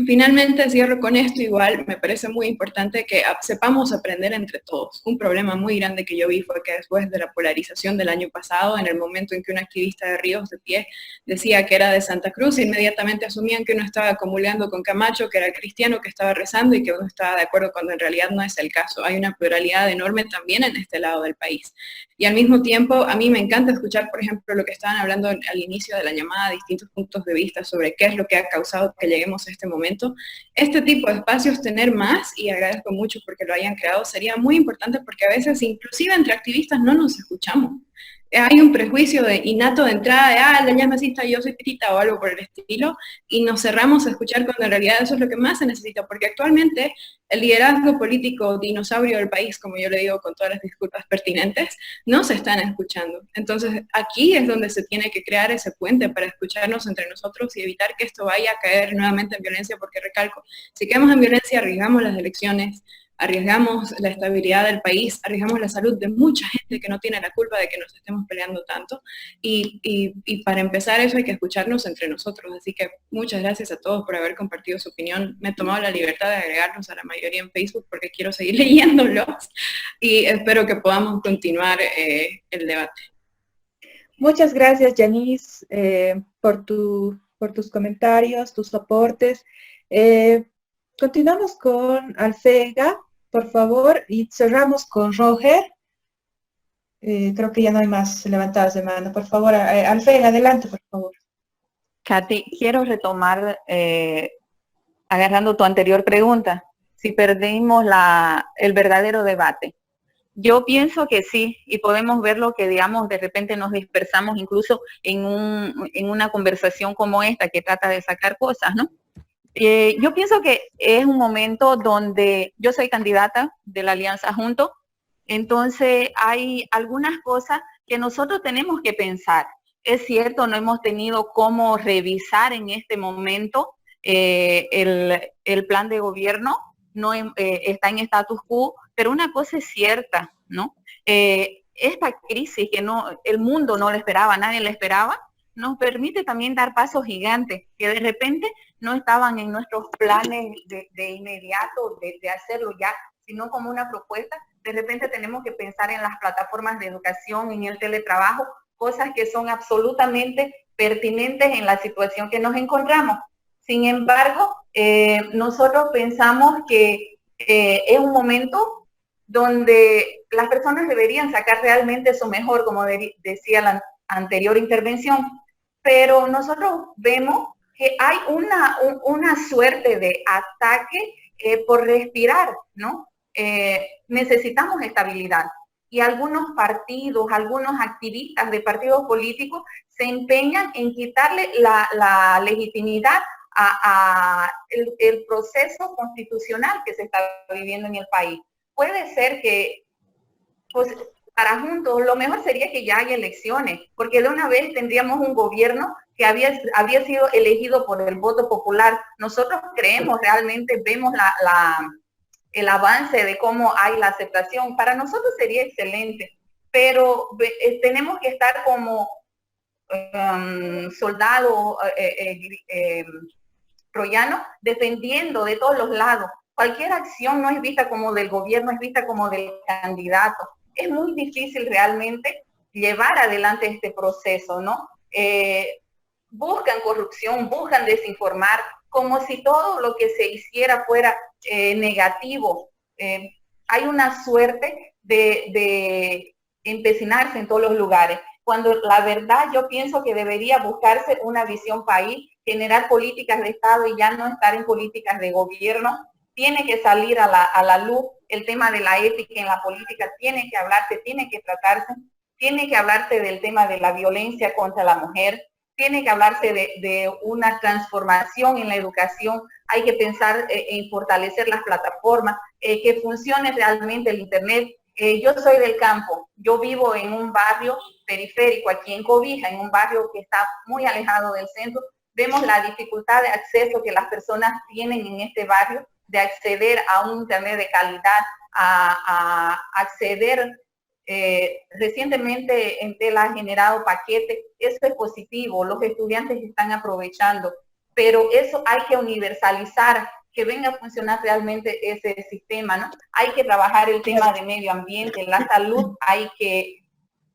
finalmente cierro con esto. Igual me parece muy importante que sepamos aprender entre todos. Un problema muy grande que yo vi fue que después de la polarización del año pasado, en el momento en que un activista de Ríos de Pie decía que era de Santa Cruz, inmediatamente asumían que uno estaba comulgando con Camacho, que era cristiano, que estaba rezando y que uno estaba de acuerdo, cuando en realidad no es el caso. Hay una pluralidad enorme también en este lado del país. Y al mismo tiempo, a mí me encanta escuchar, por ejemplo, lo que estaban hablando al inicio de la llamada, distintos puntos de vista sobre qué es lo que ha causado que lleguemos a este momento. Este tipo de espacios, tener más, y agradezco mucho porque lo hayan creado, sería muy importante, porque a veces inclusive entre activistas no nos escuchamos. Hay un prejuicio innato de entrada de, la llamacista, yo soy pitita o algo por el estilo, y nos cerramos a escuchar cuando en realidad eso es lo que más se necesita, porque actualmente el liderazgo político dinosaurio del país, como yo le digo con todas las disculpas pertinentes, no se están escuchando. Entonces aquí es donde se tiene que crear ese puente para escucharnos entre nosotros y evitar que esto vaya a caer nuevamente en violencia, porque recalco, si caemos en violencia arriesgamos las elecciones, arriesgamos la estabilidad del país, arriesgamos la salud de mucha gente que no tiene la culpa de que nos estemos peleando tanto, y para empezar eso hay que escucharnos entre nosotros. Así que muchas gracias a todos por haber compartido su opinión. Me he tomado la libertad de agregarlos a la mayoría en Facebook porque quiero seguir leyéndolos, y espero que podamos continuar el debate. Muchas gracias, Yanis, por tus comentarios, tus aportes. Continuamos con Alfega, por favor, y cerramos con Roger. Creo que ya no hay más levantadas de mano. Por favor, Alfega, adelante, por favor. Katy, quiero retomar, agarrando tu anterior pregunta, si perdimos el verdadero debate. Yo pienso que sí, y podemos verlo que, digamos, de repente nos dispersamos incluso en una conversación como esta que trata de sacar cosas, ¿no? Yo pienso que es un momento donde yo soy candidata de la Alianza Juntos, entonces hay algunas cosas que nosotros tenemos que pensar. Es cierto, no hemos tenido cómo revisar en este momento el plan de gobierno, no está en status quo, pero una cosa es cierta, ¿no? Esta crisis que el mundo no la esperaba, nadie la esperaba, nos permite también dar pasos gigantes que de repente no estaban en nuestros planes de inmediato, de hacerlo ya, sino como una propuesta. De repente tenemos que pensar en las plataformas de educación, en el teletrabajo, cosas que son absolutamente pertinentes en la situación que nos encontramos. Sin embargo, nosotros pensamos que es un momento donde las personas deberían sacar realmente su mejor, como decía la anterior intervención, pero nosotros vemos que hay una suerte de ataque por respirar, ¿no? Necesitamos estabilidad. Y algunos partidos, algunos activistas de partidos políticos se empeñan en quitarle la legitimidad a el proceso constitucional que se está viviendo en el país. Puede ser que, pues, para Juntos, lo mejor sería que ya haya elecciones, porque de una vez tendríamos un gobierno que había sido elegido por el voto popular. Nosotros creemos realmente, vemos el avance de cómo hay la aceptación. Para nosotros sería excelente, pero tenemos que estar como soldados troyanos defendiendo de todos los lados. Cualquier acción no es vista como del gobierno, es vista como del candidato. Es muy difícil realmente llevar adelante este proceso, ¿no? Buscan corrupción, buscan desinformar, como si todo lo que se hiciera fuera negativo. Hay una suerte de empecinarse en todos los lugares, cuando la verdad yo pienso que debería buscarse una visión país, generar políticas de Estado y ya no estar en políticas de gobierno. Tiene que salir a la luz el tema de la ética en la política, tiene que hablarse, tiene que tratarse, tiene que hablarse del tema de la violencia contra la mujer, tiene que hablarse de una transformación en la educación, hay que pensar en fortalecer las plataformas, que funcione realmente el Internet. Yo soy del campo, yo vivo en un barrio periférico aquí en Cobija, en un barrio que está muy alejado del centro. Vemos la dificultad de acceso que las personas tienen en este barrio, de acceder a un Internet de calidad, a acceder. Recientemente Entel ha generado paquetes, eso es positivo, los estudiantes están aprovechando, pero eso hay que universalizar, que venga a funcionar realmente ese sistema, ¿no? Hay que trabajar el tema de medio ambiente, la salud, hay que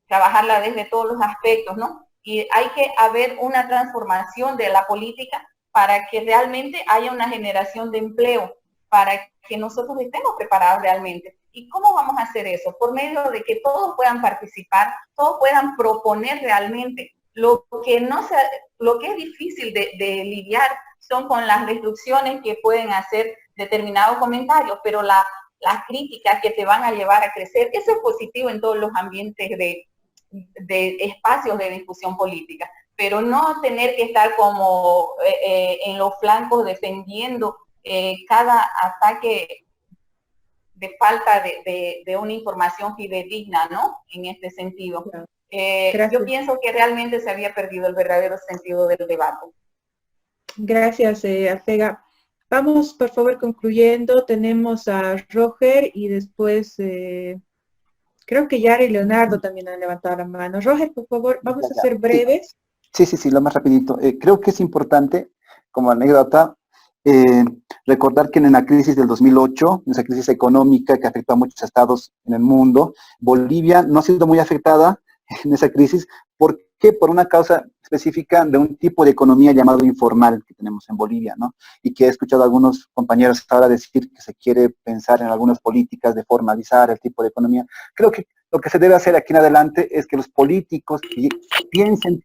trabajarla desde todos los aspectos, ¿no? Y hay que haber una transformación de la política para que realmente haya una generación de empleo, para que nosotros estemos preparados realmente. ¿Y cómo vamos a hacer eso? Por medio de que todos puedan participar, todos puedan proponer realmente. Lo que es difícil de lidiar son con las destrucciones que pueden hacer determinados comentarios, pero las críticas que te van a llevar a crecer, eso es positivo en todos los ambientes de espacios de discusión política, pero no tener que estar como en los flancos defendiendo cada ataque de falta de una información fidedigna, ¿no? En este sentido. Yo pienso que realmente se había perdido el verdadero sentido del debate. Gracias, Arcega. Vamos, por favor, concluyendo. Tenemos a Roger y después creo que Yara y Leonardo también han levantado la mano. Roger, por favor, vamos a ser breves. Sí, lo más rapidito. Creo que es importante, como anécdota, recordar que en la crisis del 2008, en esa crisis económica que afectó a muchos estados en el mundo, Bolivia no ha sido muy afectada en esa crisis. ¿Por qué? Por una causa específica de un tipo de economía llamado informal que tenemos en Bolivia, ¿no? Y que he escuchado a algunos compañeros ahora decir que se quiere pensar en algunas políticas de formalizar el tipo de economía. Creo que lo que se debe hacer aquí en adelante es que los políticos piensen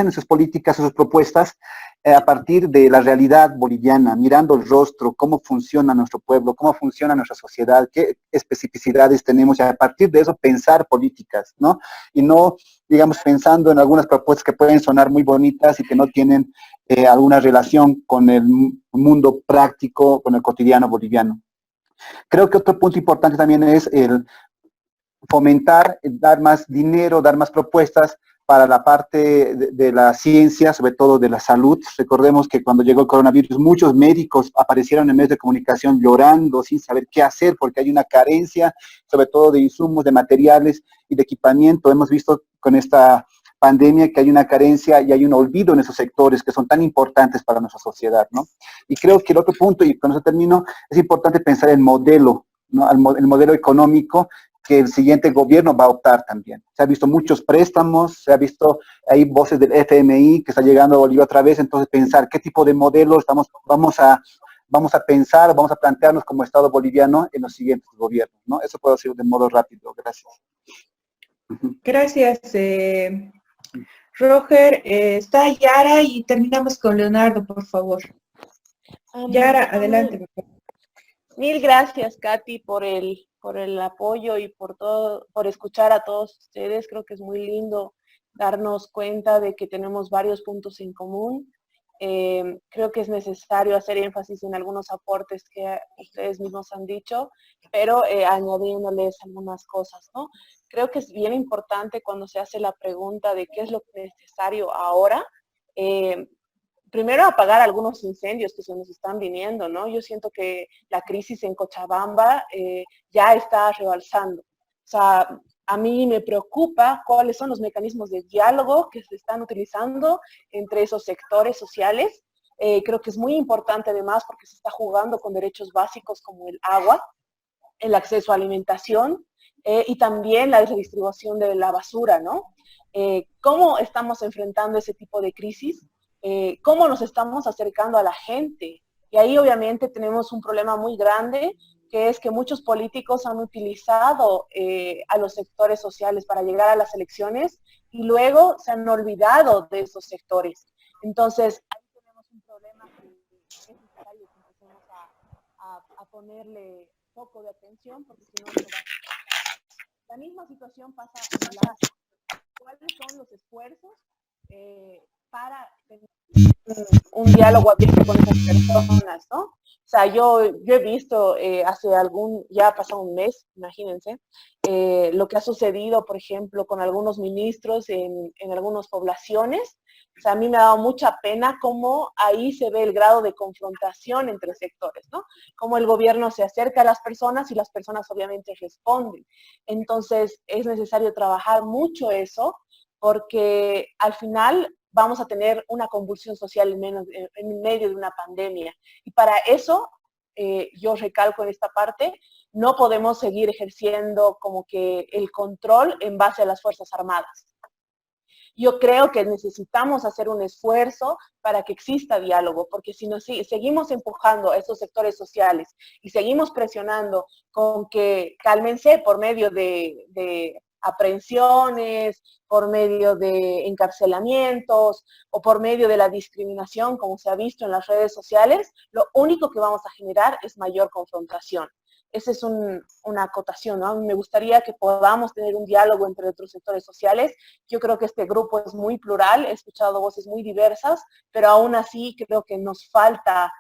en sus políticas, sus propuestas, a partir de la realidad boliviana, mirando el rostro, cómo funciona nuestro pueblo, cómo funciona nuestra sociedad, qué especificidades tenemos, y a partir de eso pensar políticas, ¿no? Y no, digamos, pensando en algunas propuestas que pueden sonar muy bonitas y que no tienen alguna relación con el mundo práctico, con el cotidiano boliviano. Creo que otro punto importante también es el fomentar, dar más dinero, dar más propuestas para la parte de la ciencia, sobre todo de la salud. Recordemos que cuando llegó el coronavirus, muchos médicos aparecieron en medios de comunicación llorando, sin saber qué hacer, porque hay una carencia, sobre todo de insumos, de materiales y de equipamiento. Hemos visto con esta pandemia que hay una carencia y hay un olvido en esos sectores que son tan importantes para nuestra sociedad, ¿no? Y creo que el otro punto, y con eso termino, es importante pensar en modelo, ¿no? El modelo económico que el siguiente gobierno va a optar también. Se ha visto muchos préstamos, se ha visto, hay voces del FMI que está llegando a Bolivia otra vez, entonces pensar qué tipo de modelo vamos a pensar, vamos a plantearnos como Estado boliviano en los siguientes gobiernos, ¿no? Eso puedo decir de modo rápido, gracias. Gracias, Roger. Está Yara y terminamos con Leonardo, por favor. Yara, adelante, por favor. Mil gracias, Katy, por el apoyo y por escuchar a todos ustedes. Creo que es muy lindo darnos cuenta de que tenemos varios puntos en común. Creo que es necesario hacer énfasis en algunos aportes que ustedes mismos han dicho, pero añadiéndoles algunas cosas, ¿no? Creo que es bien importante cuando se hace la pregunta de qué es lo necesario ahora, primero apagar algunos incendios que se nos están viniendo, ¿no? Yo siento que la crisis en Cochabamba ya está rebalsando. O sea, a mí me preocupa cuáles son los mecanismos de diálogo que se están utilizando entre esos sectores sociales. Creo que es muy importante además porque se está jugando con derechos básicos como el agua, el acceso a alimentación y también la redistribución de la basura, ¿no? ¿Cómo estamos enfrentando ese tipo de crisis? ¿Cómo nos estamos acercando a la gente? Y ahí obviamente tenemos un problema muy grande, que es que muchos políticos han utilizado a los sectores sociales para llegar a las elecciones y luego se han olvidado de esos sectores. Entonces, ahí tenemos un problema que es necesario que empecemos a ponerle foco de atención, porque si no, la misma situación pasa en el arte. ¿Cuáles son los esfuerzos para tener un diálogo abierto con esas personas, ¿no? O sea, yo he visto ya ha pasado un mes, imagínense, lo que ha sucedido, por ejemplo, con algunos ministros en algunas poblaciones. O sea, a mí me ha dado mucha pena cómo ahí se ve el grado de confrontación entre sectores, ¿no? Cómo el gobierno se acerca a las personas y las personas obviamente responden. Entonces, es necesario trabajar mucho eso, porque al final vamos a tener una convulsión social en medio de una pandemia. Y para eso, yo recalco en esta parte, no podemos seguir ejerciendo como que el control en base a las Fuerzas Armadas. Yo creo que necesitamos hacer un esfuerzo para que exista diálogo, porque si seguimos empujando a esos sectores sociales y seguimos presionando con que cálmense por medio de aprehensiones, por medio de encarcelamientos o por medio de la discriminación, como se ha visto en las redes sociales, lo único que vamos a generar es mayor confrontación. Esa es una acotación, ¿no? Me gustaría que podamos tener un diálogo entre otros sectores sociales. Yo creo que este grupo es muy plural, he escuchado voces muy diversas, pero aún así creo que nos falta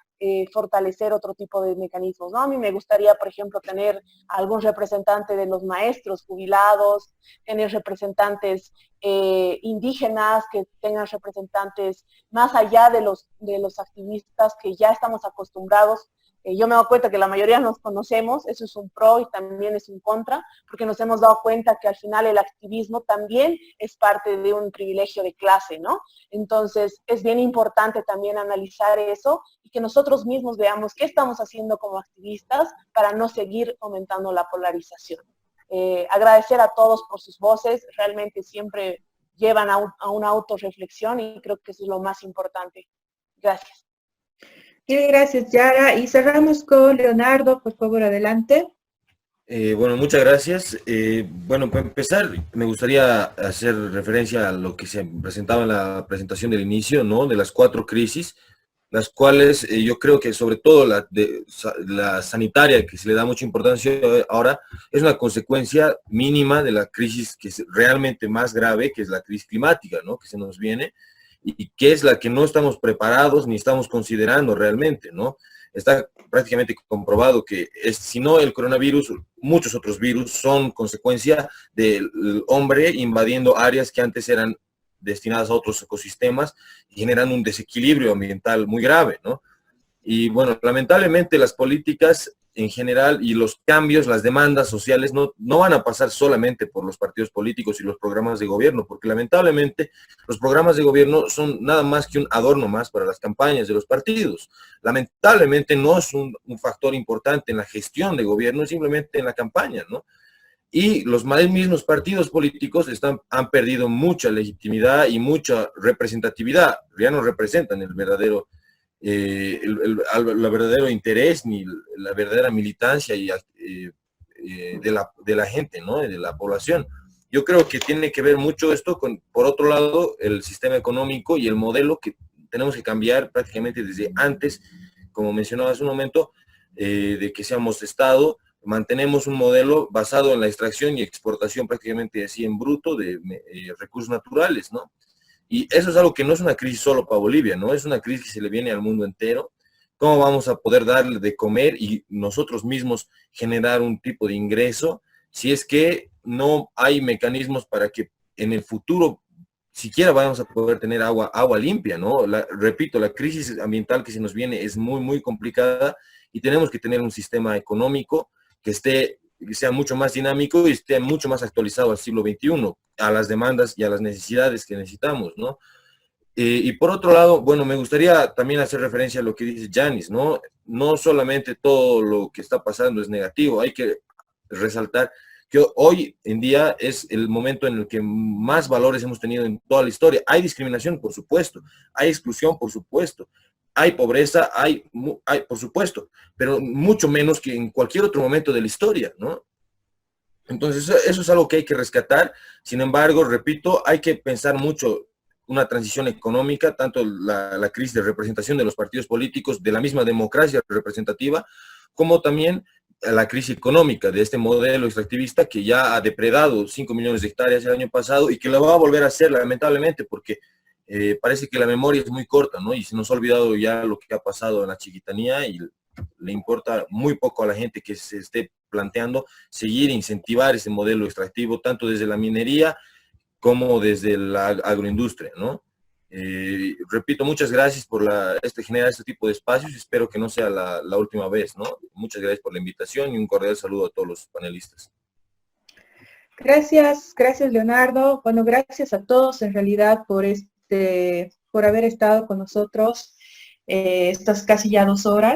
fortalecer otro tipo de mecanismos, ¿no? A mí me gustaría, por ejemplo, tener algún representante de los maestros jubilados, tener representantes indígenas, que tengan representantes más allá de los activistas que ya estamos acostumbrados. Yo me doy cuenta que la mayoría nos conocemos, eso es un pro y también es un contra, porque nos hemos dado cuenta que al final el activismo también es parte de un privilegio de clase, ¿no? Entonces, es bien importante también analizar eso y que nosotros mismos veamos qué estamos haciendo como activistas para no seguir aumentando la polarización. Agradecer a todos por sus voces, realmente siempre llevan a una autorreflexión y creo que eso es lo más importante. Gracias. Bien, gracias, Yara. Y cerramos con Leonardo, por favor, adelante. Bueno, muchas gracias. Bueno, para empezar, me gustaría hacer referencia a lo que se presentaba en la presentación del inicio, ¿no? De las 4 crisis, las cuales yo creo que sobre todo la sanitaria, que se le da mucha importancia ahora, es una consecuencia mínima de la crisis que es realmente más grave, que es la crisis climática, ¿no? Que se nos viene y que es la que no estamos preparados ni estamos considerando realmente, ¿no? Está prácticamente comprobado que si no el coronavirus, muchos otros virus son consecuencia del hombre invadiendo áreas que antes eran destinadas a otros ecosistemas y generando un desequilibrio ambiental muy grave, ¿no? Y bueno, lamentablemente las políticas en general y los cambios, las demandas sociales no van a pasar solamente por los partidos políticos y los programas de gobierno, porque lamentablemente los programas de gobierno son nada más que un adorno más para las campañas de los partidos. Lamentablemente no es un factor importante en la gestión de gobierno, es simplemente en la campaña, ¿no? Y los mismos partidos políticos han perdido mucha legitimidad y mucha representatividad, ya no representan el verdadero interés ni la verdadera militancia de la gente, ¿no? De la población. Yo creo que tiene que ver mucho esto con, por otro lado, el sistema económico y el modelo que tenemos que cambiar prácticamente desde antes, como mencionaba hace un momento, de que seamos Estado. Mantenemos un modelo basado en la extracción y exportación prácticamente así en bruto de recursos naturales, ¿no? Y eso es algo que no es una crisis solo para Bolivia, ¿no? Es una crisis que se le viene al mundo entero. ¿Cómo vamos a poder darle de comer y nosotros mismos generar un tipo de ingreso si es que no hay mecanismos para que en el futuro siquiera vamos a poder tener agua limpia, ¿no? Repito, la crisis ambiental que se nos viene es muy, muy complicada y tenemos que tener un sistema económico que sea mucho más dinámico y esté mucho más actualizado al siglo XXI, a las demandas y a las necesidades que necesitamos, ¿no? Y por otro lado, bueno, me gustaría también hacer referencia a lo que dice Yanis, ¿no? No solamente todo lo que está pasando es negativo, hay que resaltar que hoy en día es el momento en el que más valores hemos tenido en toda la historia. Hay discriminación, por supuesto, hay exclusión, por supuesto, hay pobreza, hay por supuesto, pero mucho menos que en cualquier otro momento de la historia, ¿no? Entonces, eso es algo que hay que rescatar. Sin embargo, repito, hay que pensar mucho una transición económica, tanto la crisis de representación de los partidos políticos, de la misma democracia representativa, como también la crisis económica de este modelo extractivista que ya ha depredado 5 millones de hectáreas el año pasado y que lo va a volver a hacer, lamentablemente, porque parece que la memoria es muy corta, ¿no? Y se nos ha olvidado ya lo que ha pasado en la Chiquitanía y le importa muy poco a la gente que se esté planteando seguir e incentivar ese modelo extractivo, tanto desde la minería como desde la agroindustria, ¿no? Repito, muchas gracias por generar este tipo de espacios. Espero que no sea la última vez, ¿no? Muchas gracias por la invitación y un cordial saludo a todos los panelistas. Gracias, Leonardo. Bueno, gracias a todos en realidad por haber estado con nosotros estas casi ya 2 horas.